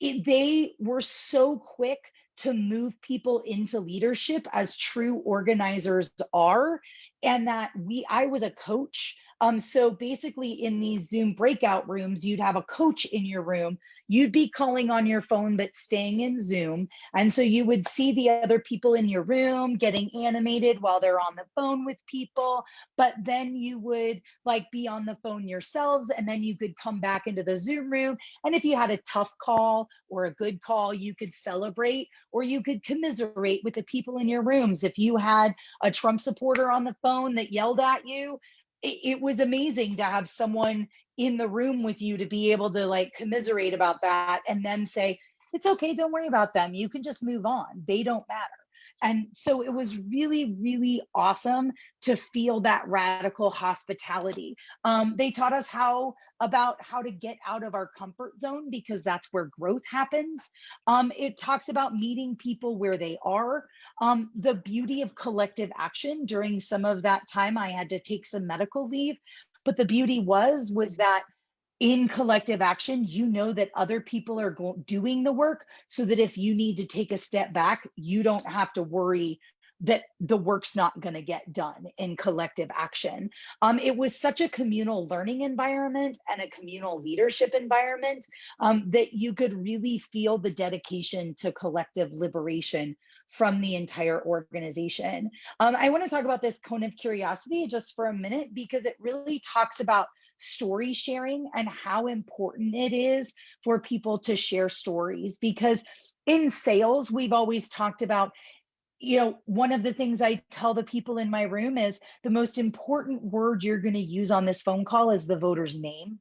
they were so quick to move people into leadership, as true organizers are. And that I was a coach. So basically in these Zoom breakout rooms, you'd have a coach in your room. You'd be calling on your phone, but staying in Zoom. And so you would see the other people in your room getting animated while they're on the phone with people. But then you would like be on the phone yourselves, and then you could come back into the Zoom room. And if you had a tough call or a good call, you could celebrate, or you could commiserate with the people in your rooms. If you had a Trump supporter on the phone that yelled at you, it was amazing to have someone in the room with you to be able to like commiserate about that and then say, it's okay, don't worry about them. You can just move on. They don't matter. And so it was really, really awesome to feel that radical hospitality. They taught us how to get out of our comfort zone, because that's where growth happens. It talks about meeting people where they are. The beauty of collective action. During some of that time, I had to take some medical leave, but the beauty was that in collective action, you know that other people are doing the work, so that if you need to take a step back, you don't have to worry that the work's not going to get done in collective action. It was such a communal learning environment and a communal leadership environment that you could really feel the dedication to collective liberation from the entire organization. I want to talk about this cone of curiosity just for a minute, because it really talks about story sharing and how important it is for people to share stories. Because in sales, we've always talked about, one of the things I tell the people in my room is the most important word you're going to use on this phone call is the voter's name,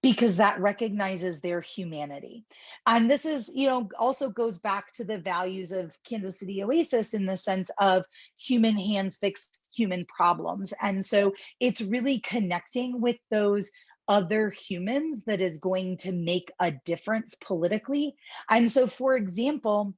because that recognizes their humanity. And this is, also goes back to the values of Kansas City Oasis in the sense of human hands fix human problems. And so it's really connecting with those other humans that is going to make a difference politically. And so, for example,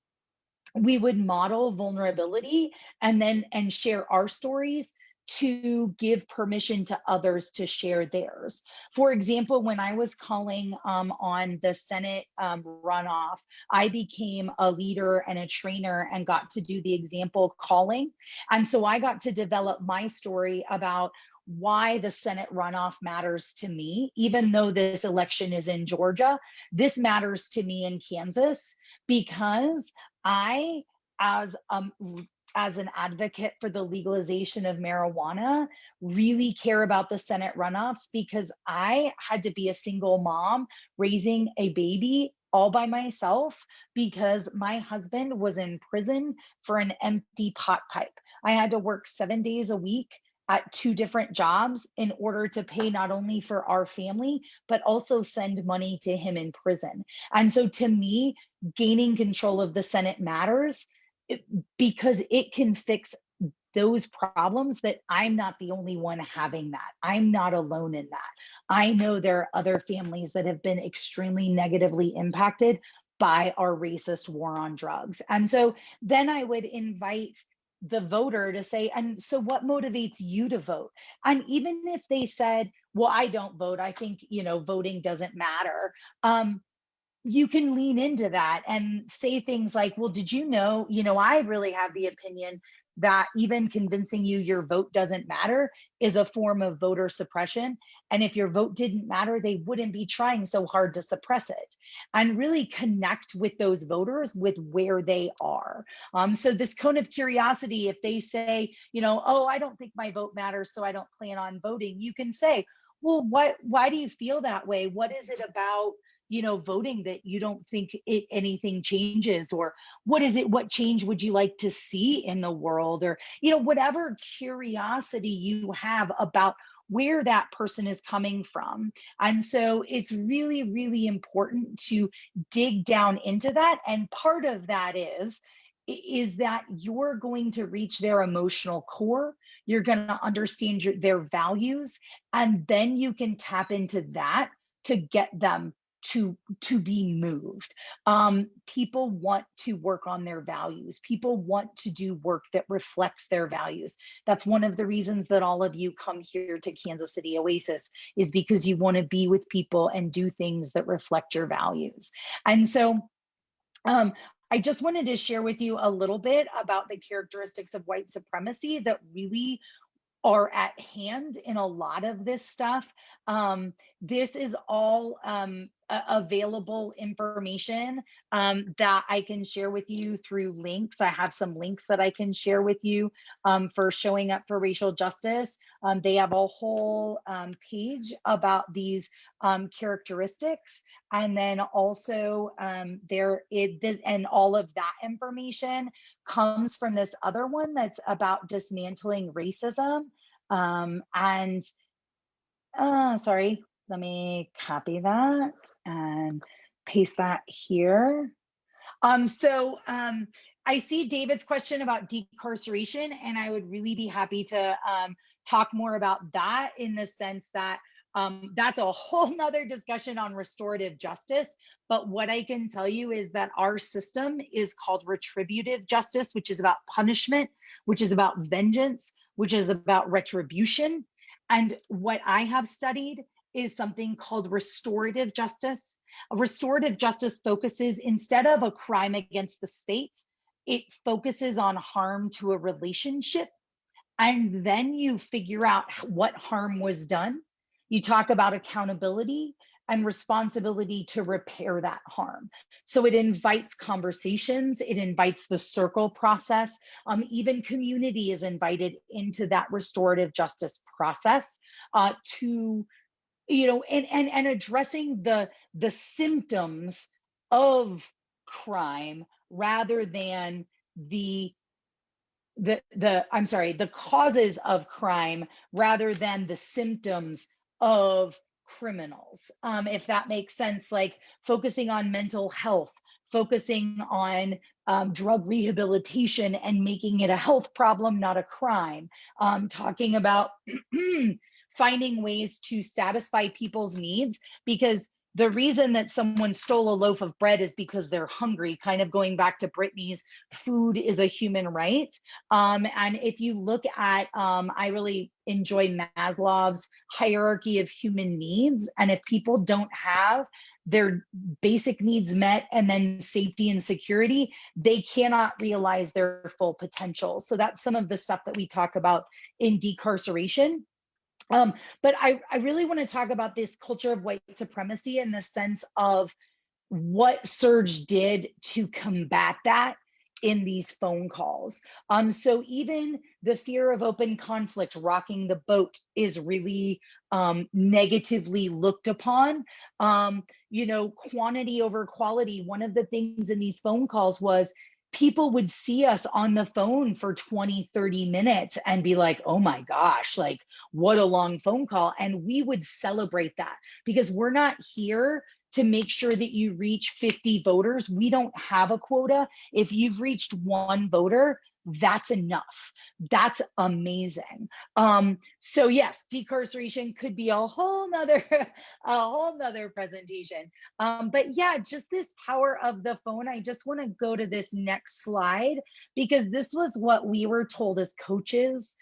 we would model vulnerability and share our stories to give permission to others to share theirs. For example, when I was calling on the Senate runoff, I became a leader and a trainer and got to do the example calling. And so I got to develop my story about why the Senate runoff matters to me. Even though this election is in Georgia, this matters to me in Kansas, because I, as an advocate for the legalization of marijuana, really care about the Senate runoffs, because I had to be a single mom raising a baby all by myself because my husband was in prison for an empty pot pipe. I had to work 7 days a week at 2 different jobs in order to pay not only for our family, but also send money to him in prison. And so to me, gaining control of the Senate matters, because it can fix those problems that I'm not the only one having that. I'm not alone in that. I know there are other families that have been extremely negatively impacted by our racist war on drugs. And so then I would invite the voter to say, and so what motivates you to vote? And even if they said, well, I don't vote, I think, voting doesn't matter. You can lean into that and say things like, well, did you know, I really have the opinion that even convincing you your vote doesn't matter is a form of voter suppression. And if your vote didn't matter, they wouldn't be trying so hard to suppress it. And really connect with those voters with where they are. So this cone of curiosity, if they say, oh, I don't think my vote matters, so I don't plan on voting, you can say, well, why do you feel that way? What is it about voting that you don't think anything changes? Or what change would you like to see in the world? Or whatever curiosity you have about where that person is coming from. And so it's really, really important to dig down into that. And part of that is that you're going to reach their emotional core. You're going to understand their values, and then you can tap into that to get them to be moved. People want to work on their values. People want to do work that reflects their values. That's one of the reasons that all of you come here to Kansas City Oasis, is because you want to be with people and do things that reflect your values. And so I just wanted to share with you a little bit about the characteristics of white supremacy that really are at hand in a lot of this stuff. This is all available information that I can share with you through links. I have some links that I can share with you for showing up for racial justice. They have a whole page about these characteristics. And then also and all of that information comes from this other one that's about dismantling racism. Sorry, let me copy that and paste that here. I see David's question about decarceration, and I would really be happy to talk more about that, in the sense that that's a whole nother discussion on restorative justice. But what I can tell you is that our system is called retributive justice, which is about punishment, which is about vengeance, which is about retribution. And what I have studied is something called restorative justice. Restorative justice focuses, instead of a crime against the state, it focuses on harm to a relationship. And then you figure out what harm was done. You talk about accountability and responsibility to repair that harm. So it invites conversations, it invites the circle process. Even community is invited into that restorative justice process to, and addressing the symptoms of crime rather than the causes of crime rather than the symptoms of criminals. If that makes sense, like focusing on mental health, focusing on drug rehabilitation and making it a health problem, not a crime. Talking about finding ways to satisfy people's needs, because the reason that someone stole a loaf of bread is because they're hungry, kind of going back to Brittany's food is a human right. And if you look at, I really enjoy Maslow's hierarchy of human needs. And if people don't have their basic needs met and then safety and security, they cannot realize their full potential. So that's some of the stuff that we talk about in decarceration. But I really want to talk about this culture of white supremacy in the sense of what Surge did to combat that in these phone calls. So even the fear of open conflict, rocking the boat, is really negatively looked upon. Quantity over quality. One of the things in these phone calls was people would see us on the phone for 20, 30 minutes and be like, oh my gosh, like what a long phone call. And we would celebrate that, because we're not here to make sure that you reach 50 voters. We don't have a quota. If you've reached one voter, that's enough. That's amazing. So yes, decarceration could be a whole nother presentation. But yeah, just this power of the phone. I just want to go to this next slide, because this was what we were told as coaches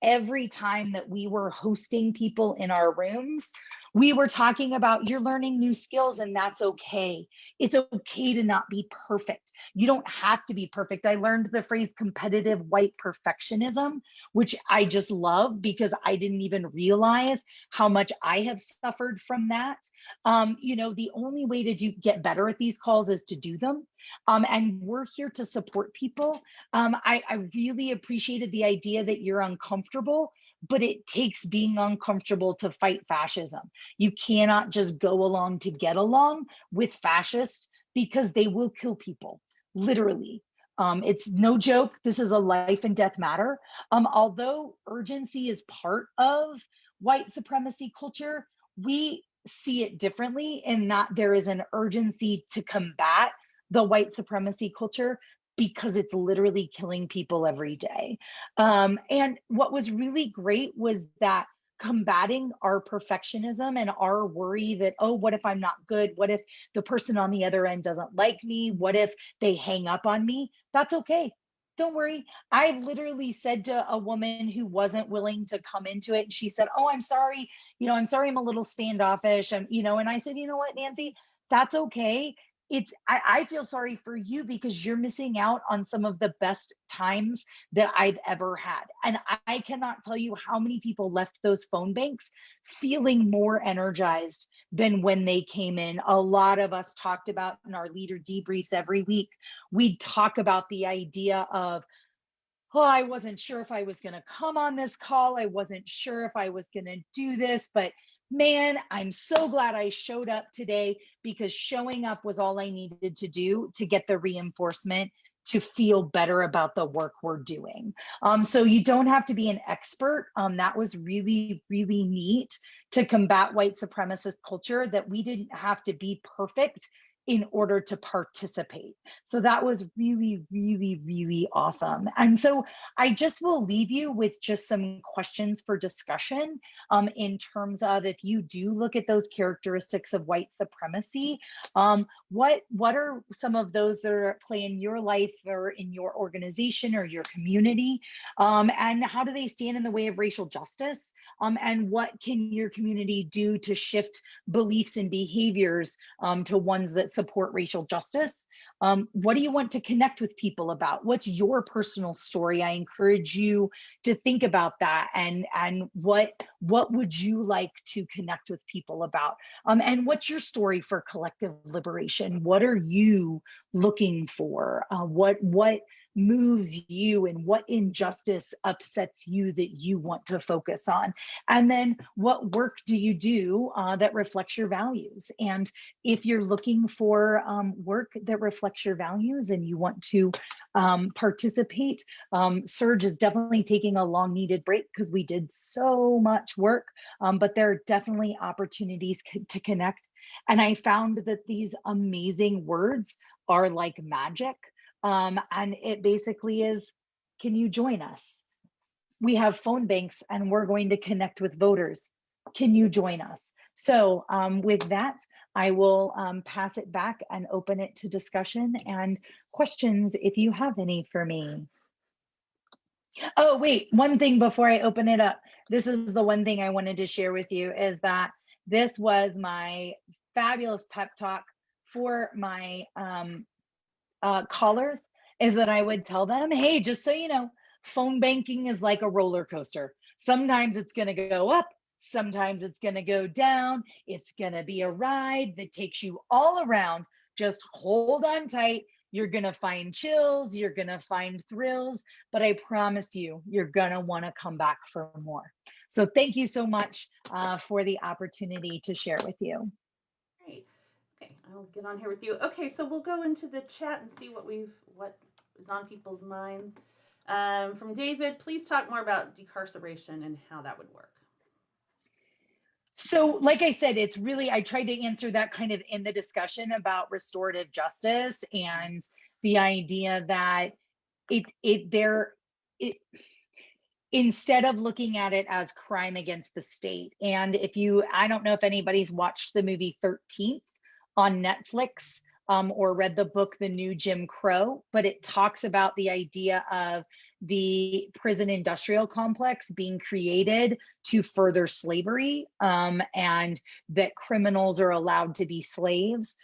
Every time that we were hosting people in our rooms, we were talking about you're learning new skills and that's okay. It's okay to not be perfect. You don't have to be perfect. I learned the phrase competitive white perfectionism, which I just love because I didn't even realize how much I have suffered from that. The only way to get better at these calls is to do them. And we're here to support people. I really appreciated the idea that you're uncomfortable, but it takes being uncomfortable to fight fascism. You cannot just go along to get along with fascists because they will kill people, literally. It's no joke. This is a life and death matter. Although urgency is part of white supremacy culture, we see it differently in that there is an urgency to combat the white supremacy culture because it's literally killing people every day. And what was really great was that combating our perfectionism and our worry that, oh, what if I'm not good? What if the person on the other end doesn't like me? What if they hang up on me? That's okay. Don't worry. I literally said to a woman who wasn't willing to come into it, and she said, oh, I'm sorry. I'm sorry, I'm a little standoffish. And I said, you know what, Nancy, that's okay. I feel sorry for you because you're missing out on some of the best times that I've ever had. And I cannot tell you how many people left those phone banks feeling more energized than when they came in. A lot of us talked about in our leader debriefs every week, we'd talk about the idea of, oh, I wasn't sure if I was going to come on this call. I wasn't sure if I was going to do this, but man, I'm so glad I showed up today because showing up was all I needed to do to get the reinforcement to feel better about the work we're doing. So you don't have to be an expert. That was really, really neat to combat white supremacist culture, that we didn't have to be perfect in order to participate. So that was really, really, really awesome. And so I just will leave you with just some questions for discussion in terms of, if you do look at those characteristics of white supremacy, what are some of those that are at play in your life or in your organization or your community? And how do they stand in the way of racial justice? And what can your community do to shift beliefs and behaviors to ones that support racial justice? What do you want to connect with people about? What's your personal story? I encourage you to think about that, and what would you like to connect with people about? And what's your story for collective liberation? What are you looking for? What moves you, and what injustice upsets you that you want to focus on? And then what work do you do that reflects your values? And if you're looking for work that reflects your values and you want to participate, Surge is definitely taking a long needed break because we did so much work, but there are definitely opportunities to connect. And I found that these amazing words are like magic. And it basically is, can you join us? We have phone banks and we're going to connect with voters. Can you join us? So with that, I will pass it back and open it to discussion and questions if you have any for me. Oh, wait, one thing before I open it up. This is the one thing I wanted to share with you, is that this was my fabulous pep talk for my callers, is that I would tell them, hey, just so you know, phone banking is like a roller coaster. Sometimes it's going to go up, sometimes it's going to go down. It's going to be a ride that takes you all around. Just hold on tight. You're going to find chills, you're going to find thrills, but I promise you, you're going to want to come back for more. So thank you so much for the opportunity to share with you. Great. Okay, I'll get on here with you. Okay, so we'll go into the chat and see what is on people's minds. From David, please talk more about decarceration and how that would work. So like I said, it's really, I tried to answer that kind of in the discussion about restorative justice and the idea that instead of looking at it as crime against the state. And I don't know if anybody's watched the movie 13th on Netflix or read the book, The New Jim Crow, but it talks about the idea of the prison industrial complex being created to further slavery, and that criminals are allowed to be slaves.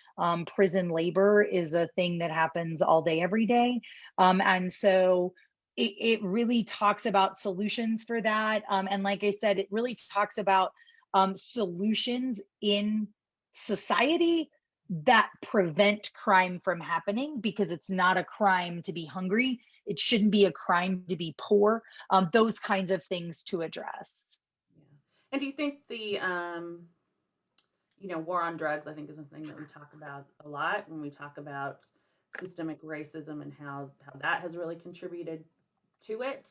Prison labor is a thing that happens all day, every day. And so it really talks about solutions for that. And like I said, it really talks about solutions in society that prevent crime from happening, because it's not a crime to be hungry. It shouldn't be a crime to be poor. Those kinds of things to address. Yeah. And do you think the war on drugs, I think, is something that we talk about a lot when we talk about systemic racism and how that has really contributed to it.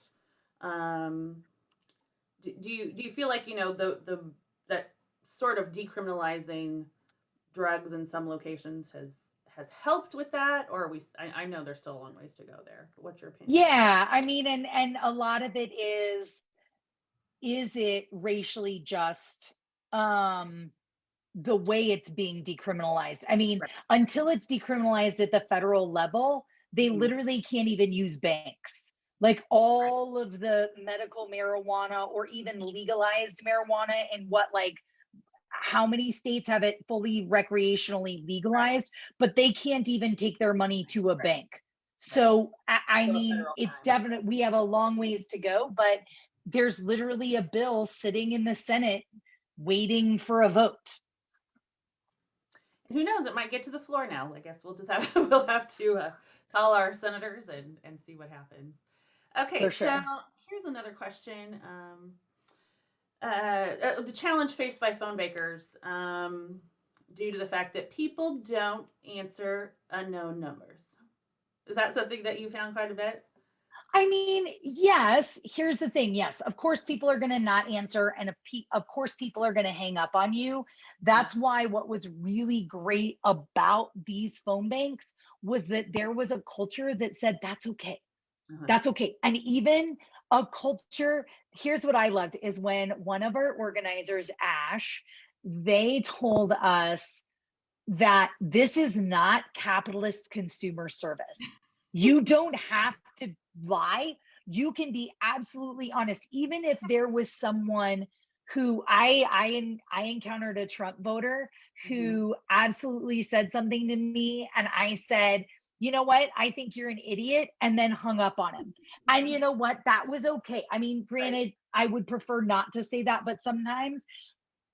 Do you feel like the that sort of decriminalizing drugs in some locations has helped with that, or I know there's still a long ways to go there. But what's your opinion? Yeah, I mean, and a lot of it is it racially just, the way it's being decriminalized? I mean, Right. until it's decriminalized at the federal level, they Mhm. literally can't even use banks. Like all of the medical marijuana, or even legalized marijuana, and how many states have it fully recreationally legalized, but they can't even take their money to a Right. bank. So I Still a mean, federal it's crime. definite. We have a long ways to go, but there's literally a bill sitting in the Senate waiting for a vote. Who knows? It might get to the floor now. I guess we'll just have we'll have to call our senators and see what happens. Okay, For so sure. here's another question. The challenge faced by phone bakers, due to the fact that people don't answer unknown numbers. Is that something that you found quite a bit? I mean, yes, here's the thing. Yes, of course, people are going to not answer. And of course, people are going to hang up on you. Yeah. That's why what was really great about these phone banks was that there was a culture that said, that's okay. Uh-huh. That's okay. And even a culture, here's what I loved is when one of our organizers, Ash, they told us that this is not capitalist consumer service. You don't have to lie. You can be absolutely honest. Even if there was someone who I encountered a Trump voter who absolutely said something to me, and I said, you know what? I think you're an idiot, and then hung up on him. And you know what? That was okay. I mean, granted, I would prefer not to say that, but sometimes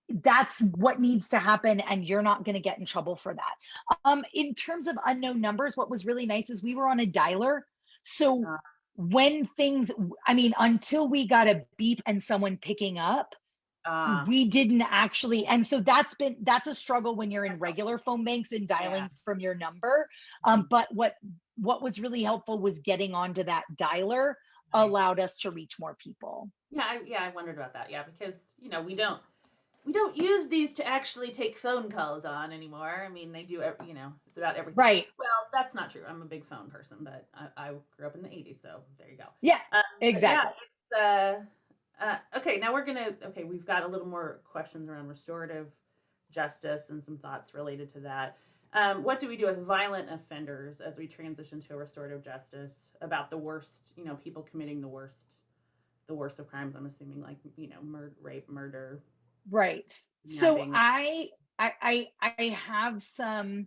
that's what needs to happen, and you're not going to get in trouble for that. In terms of unknown numbers, what was really nice is we were on a dialer. So Uh, when things, I mean, until we got a beep and someone picking up, uh, we didn't actually. And so that's a struggle when you're in regular phone banks and yeah. dialing from your number. Mhm. But what was really helpful was getting onto that dialer Nice. allowed us to reach more people. Yeah, I wondered about that. Yeah, because we don't use these to actually take phone calls on anymore. I mean, they do, it's about everything. Right. Well, that's not true. I'm a big phone person, but I grew up in the 80s, so there you go. Yeah, But yeah, exactly. it's, okay, now we've got a little more questions around restorative justice and some thoughts related to that. What do we do with violent offenders as we transition to a restorative justice about the worst, people committing the worst of crimes? I'm assuming like, rape, murder, Right. So kidnapping. I have some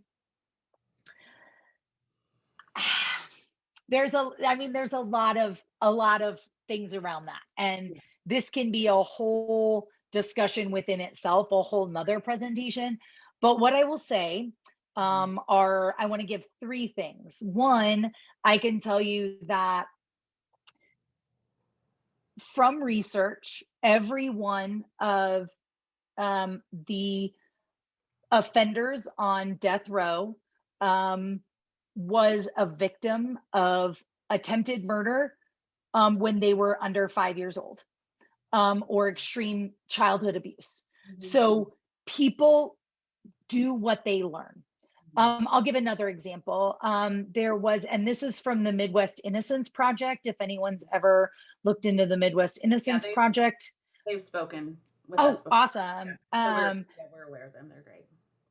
there's a lot of things around that. And this can be a whole discussion within itself, a whole nother presentation. But what I will say I want to give three things. One, I can tell you that from research, every one of the offenders on death row was a victim of attempted murder when they were under 5 years old, or extreme childhood abuse. So people do what they learn. I'll give another example. There was, and this is from the Midwest Innocence Project. If anyone's ever looked into the Midwest Innocence Project. They've spoken with us Oh, before. awesome. So we're aware of them. They're great.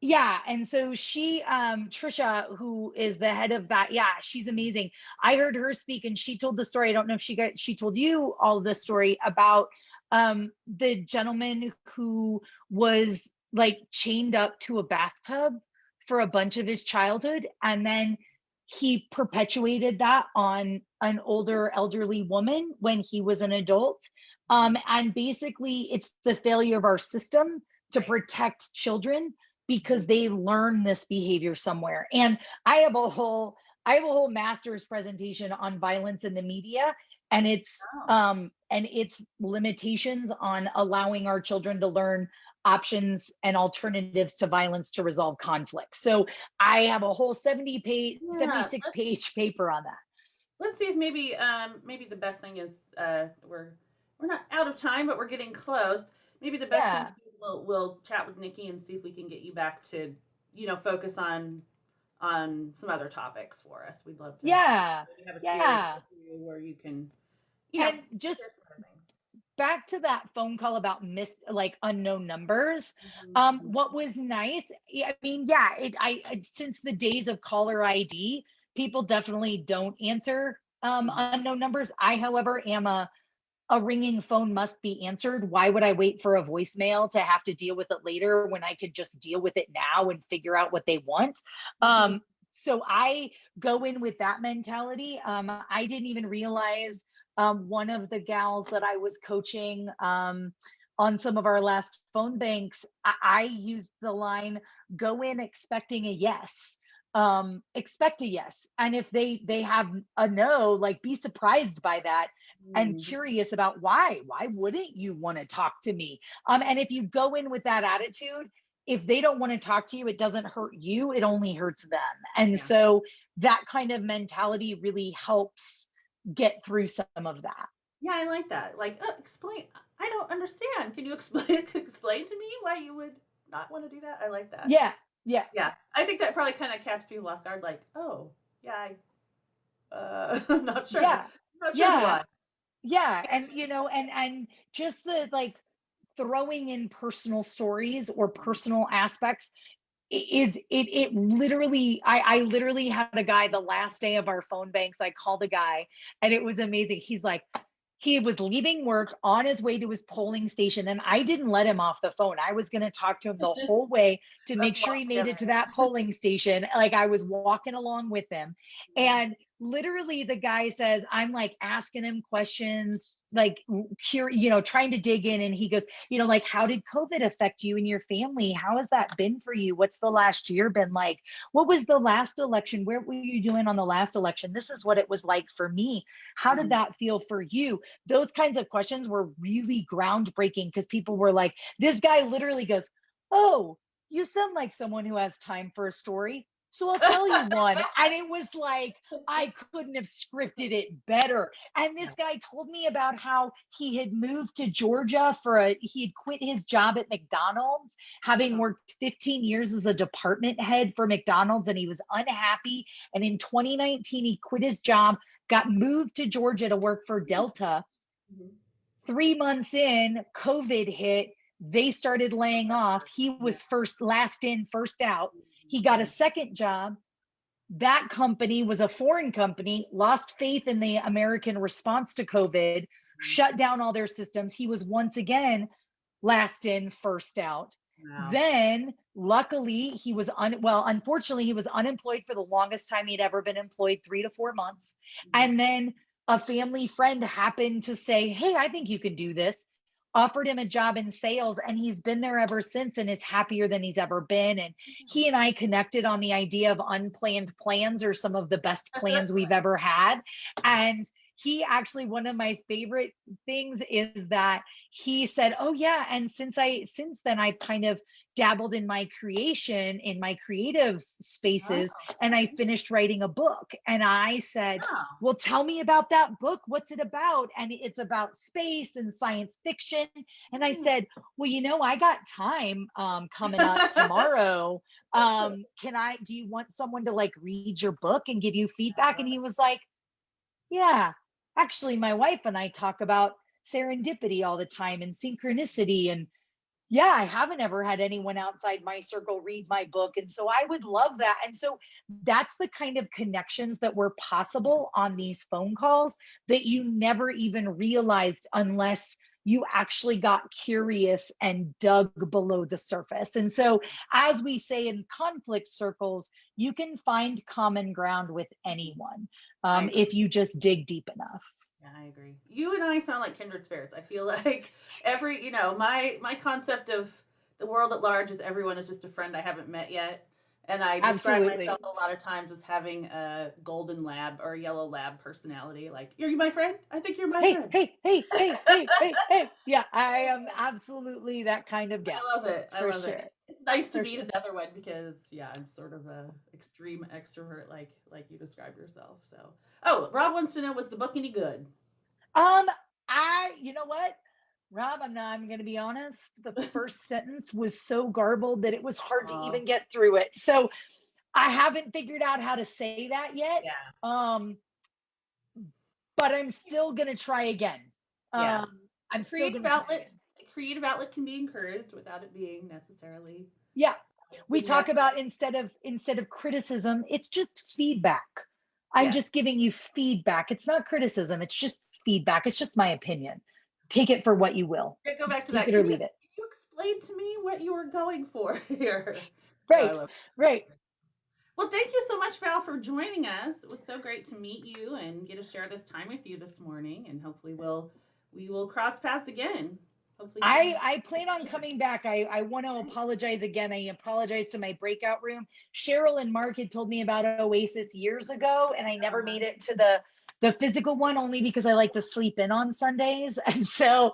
Yeah, and so she, Trisha, who is the head of that, yeah, she's amazing. I heard her speak, and she told the story. I don't know if she told you all the story about the gentleman who was like chained up to a bathtub for a bunch of his childhood, and then he perpetuated that on an older elderly woman when he was an adult. And basically, it's the failure of our system to protect children because they learn this behavior somewhere. And I have a whole master's presentation on violence in the media, and its limitations on allowing our children to learn options and alternatives to violence to resolve conflict. So I have a whole 76 page paper on that. Let's see if maybe the best thing is we're not out of time, but we're getting close. Maybe the best thing to do, we'll chat with Nikki and see if we can get you back to focus on some other topics for us. We'd love to have a series where you can and just back to that phone call about unknown numbers. What was nice, I mean, since the days of caller ID, people definitely don't answer unknown numbers. I, however, am a ringing phone must be answered. Why would I wait for a voicemail to have to deal with it later when I could just deal with it now and figure out what they want? So I go in with that mentality. I didn't even realize one of the gals that I was coaching on some of our last phone banks, I used the line, go in expecting a yes. Expect a yes. And if they have a no, like, be surprised by that and curious about why wouldn't you want to talk to me? And if you go in with that attitude, if they don't want to talk to you, it doesn't hurt you, it only hurts them. And so that kind of mentality really helps get through some of that. Yeah, I like that. Like, explain. I don't understand. Can you explain to me why you would not want to do that? I like that. Yeah. I think that probably kind of catches people off guard. Like, oh, yeah, I'm not sure. Yeah. I'm not sure why. Yeah, and and just the like throwing in personal stories or personal aspects it literally, I literally had a guy the last day of our phone banks. I called a guy and it was amazing. He's like, he was leaving work on his way to his polling station, and I didn't let him off the phone. I was going to talk to him the whole way to make sure he made it to that polling station. Like, I was walking along with him. And literally the guy says, I'm like asking him questions, like, trying to dig in. And he goes, like, how did COVID affect you and your family? How has that been for you? What's the last year been like? What was the last election? Where were you doing on the last election? This is what it was like for me. How did that feel for you? Those kinds of questions were really groundbreaking, because people were like, this guy literally goes, oh, you sound like someone who has time for a story, so I'll tell you one. And it was like, I couldn't have scripted it better. And this guy told me about how he had moved to Georgia he had quit his job at McDonald's, having worked 15 years as a department head for McDonald's, and he was unhappy. And in 2019, he quit his job, got moved to Georgia to work for Delta. 3 months in, COVID hit. They started laying off. He was last in, first out. He got a second job. That company was a foreign company, lost faith in the American response to COVID, shut down all their systems. He was once again last in, first out. Wow. Then luckily he was unfortunately he was unemployed for the longest time he'd ever been employed, 3 to 4 months. And then a family friend happened to say, hey, I think you can do this, offered him a job in sales, and he's been there ever since and is happier than he's ever been. And he and I connected on the idea of unplanned plans, or some of the best plans we've ever had. And he actually, one of my favorite things is that he said, oh yeah, and since then I've kind of dabbled in my creation, in my creative spaces. Wow. And I finished writing a book. And I said, wow, well, tell me about that book. What's it about? And it's about space and science fiction. And I said, well, I got time coming up tomorrow. Do you want someone to like read your book and give you feedback? And he was like, yeah, actually my wife and I talk about serendipity all the time and synchronicity, and Yeah, I haven't ever had anyone outside my circle read my book. And so I would love that. And so that's the kind of connections that were possible on these phone calls that you never even realized unless you actually got curious and dug below the surface. And so, as we say in conflict circles, you can find common ground with anyone if you just dig deep enough. Yeah, I agree. You and I sound like kindred spirits. I feel like every, my concept of the world at large is everyone is just a friend I haven't met yet. And I describe Absolutely. myself a lot of times as having a golden lab or a yellow lab personality. Like, are you my friend? I think you're my friend. Hey. Yeah, I am absolutely that kind of gal. I love it. I For love sure. it. It's nice to For meet sure. another one because yeah, I'm sort of a extreme extrovert like you described yourself. So, oh, Rob wants to know, was the book any good? You know what, Rob, I'm going to be honest. The first sentence was so garbled that it was hard to Oh, even get through it. So I haven't figured out how to say that yet. yeah, Um, but I'm still going to try again. yeah. I'm A still going to try again. creative outlet can be encouraged without it being necessarily. Yeah. We being talk that- about instead of criticism, it's just feedback. I'm Yeah. just giving you feedback. It's not criticism, it's just feedback. It's just my opinion. Take it for what you will. Go back to Take that. it or leave it. Can you explain to me what you were going for here? Oh, I Right. love it. Right. Well, thank you so much, Val, for joining us. It was so great to meet you and get to share this time with you this morning. And hopefully we will cross paths again. Hopefully I plan on coming back. I want to apologize again. I apologize to my breakout room. Cheryl and Mark had told me about Oasis years ago, and I never made it to the physical one only because I like to sleep in on Sundays. And so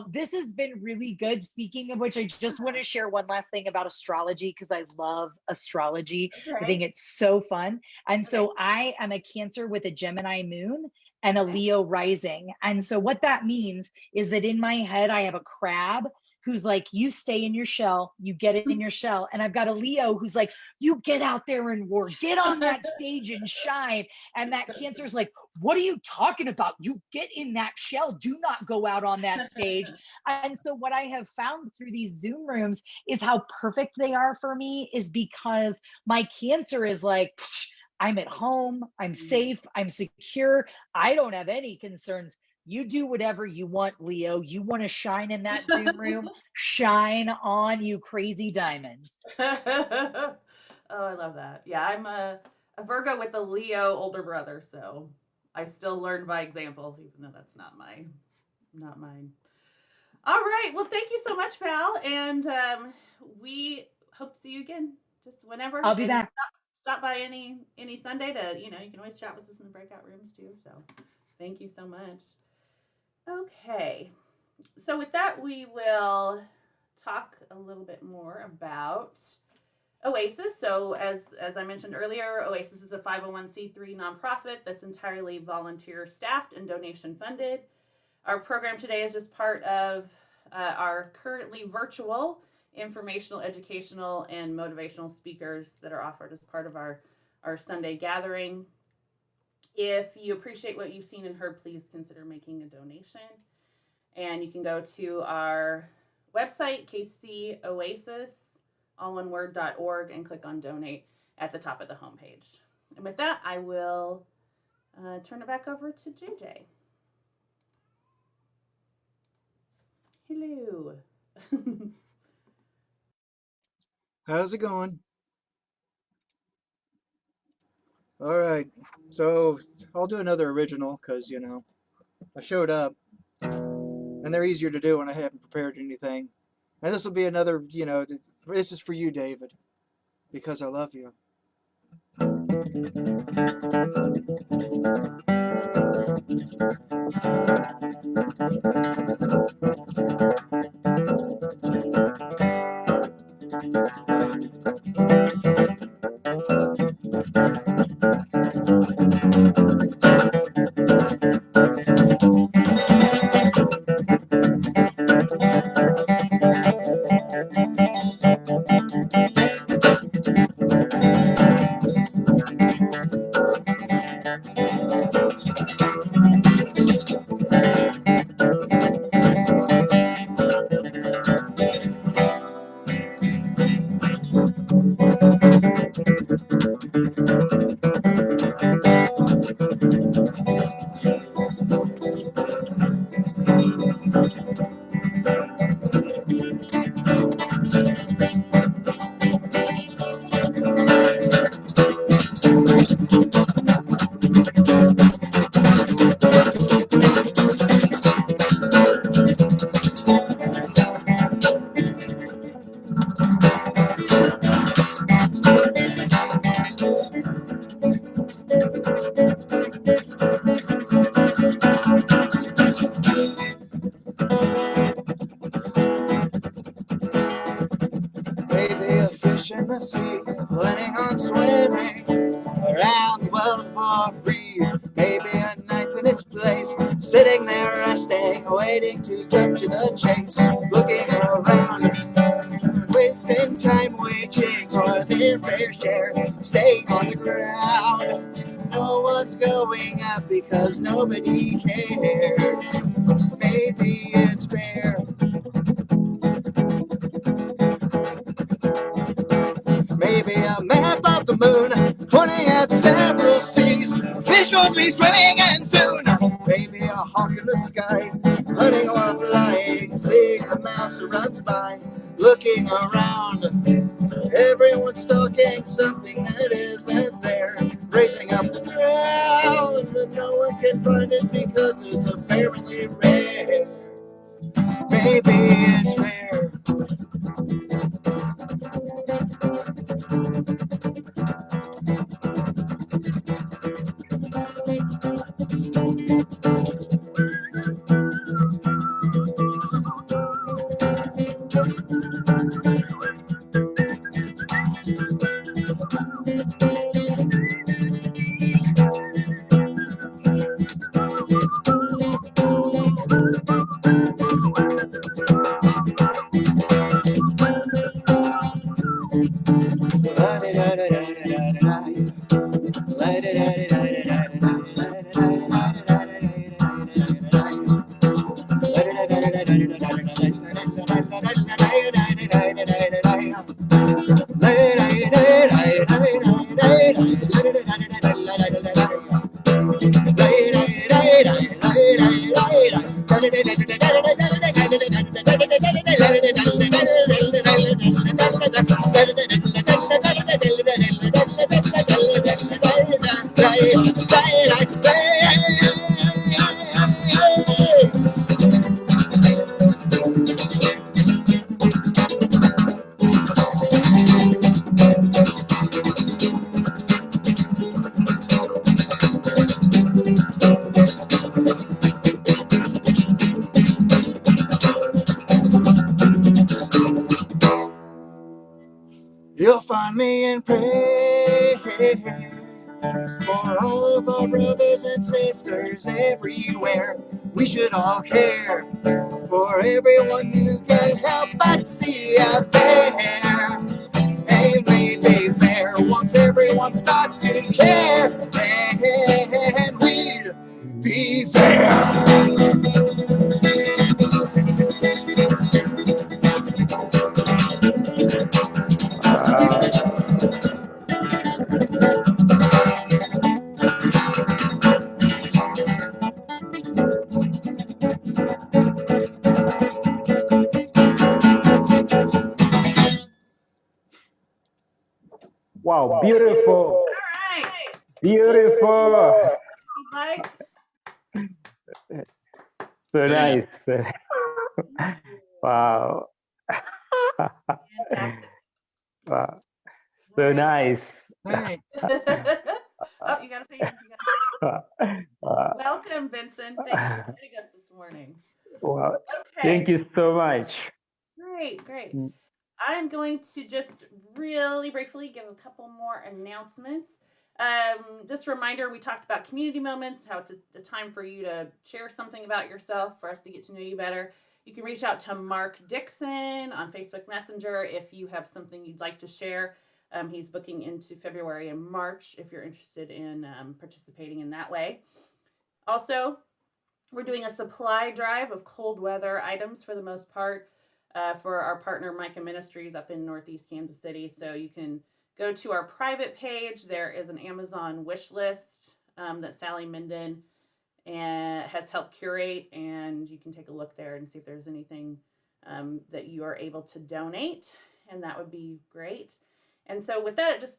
this has been really good. Speaking of which, I just want to share one last thing about astrology because I love astrology. Okay. I think it's so fun. And so I am a Cancer with a Gemini moon and a Leo rising. And so what that means is that in my head, I have a crab who's like, you stay in your shell, you get in your shell. And I've got a Leo who's like, you get out there and war, get on that stage and shine. And that Cancer's like, what are you talking about? You get in that shell, do not go out on that stage. And so what I have found through these Zoom rooms is how perfect they are for me is because my Cancer is like, I'm at home, I'm safe, I'm secure, I don't have any concerns. You do whatever you want, Leo. You want to shine in that Zoom room, shine on, you crazy diamond. Oh, I love that. Yeah, I'm a Virgo with a Leo older brother, so I still learn by example, even though that's not mine. All right. Well, thank you so much, Val, and we hope to see you again just whenever. I'll be And back. Stop by any Sunday to you can always chat with us in the breakout rooms too. So, thank you so much. Okay. So with that, we will talk a little bit more about Oasis. So as I mentioned earlier, Oasis is a 501c3 nonprofit that's entirely volunteer staffed and donation funded. Our program today is just part of our currently virtual informational, educational, and motivational speakers that are offered as part of our Sunday gathering. If you appreciate what you've seen and heard, please consider making a donation. And you can go to our website, kcoasis, all one word, .org, and click on donate at the top of the homepage. And with that, I will turn it back over to JJ. Hello. How's it going? All right. So I'll do another original because, I showed up and they're easier to do when I haven't prepared anything. And this will be another, this is for you, David, because I love you. in the sea, planning on swimming around the world for free. Maybe a ninth in its place, sitting there resting, waiting to jump to the chase, looking around, wasting time waiting for their fair share, staying on the ground. No one's going up because nobody cares. Maybe it's fair. Maybe a map of the moon pointing at several seas. Fish won't be swimming in soon. Maybe a hawk in the sky, hunting or flying, seeing the mouse who runs by, looking around. Everyone's stalking something that isn't there, raising up the ground, and no one can find it because it's apparently rare. Maybe it's fair. You'll find me in prayer for all of our brothers and sisters everywhere. We should all care for everyone you can help but see out there. Hey, we'd be fair once everyone starts to care, and we'd be fair. Wow, beautiful, All right. beautiful. Mike. So nice. Wow. Fantastic. Wow. So nice. Thanks. Oh, you got to pay. Wow. Welcome, Vincent. Thanks for joining us this morning. Wow. Okay. Thank you so much. Great. I'm going to just really briefly give a couple more announcements. Just a reminder, we talked about community moments, how it's a time for you to share something about yourself, for us to get to know you better. You can reach out to Mark Dixon on Facebook Messenger if you have something you'd like to share. He's booking into February and March if you're interested in participating in that way. Also, we're doing a supply drive of cold weather items for the most part for our partner Micah Ministries up in Northeast Kansas City. So you can go to our private page. There is an Amazon wish list that Sally Minden has helped curate, and you can take a look there and see if there's anything that you are able to donate, and that would be great. And so with that, just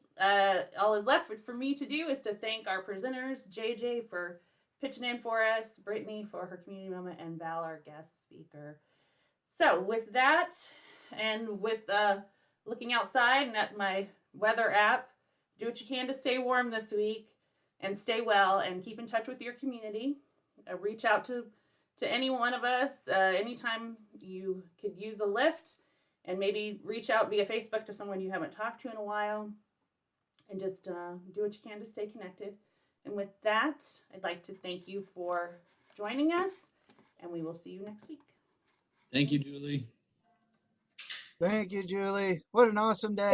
all is left for me to do is to thank our presenters, JJ for pitching in for us, Brittany for her community moment, and Val, our guest speaker. So with that, and with looking outside and at my weather app, do what you can to stay warm this week and stay well and keep in touch with your community. Reach out to any one of us anytime you could use a lift, and maybe reach out via Facebook to someone you haven't talked to in a while, and just do what you can to stay connected. And with that, I'd like to thank you for joining us, and we will see you next week. Thank you, Julie. Thank you, Julie. What an awesome day.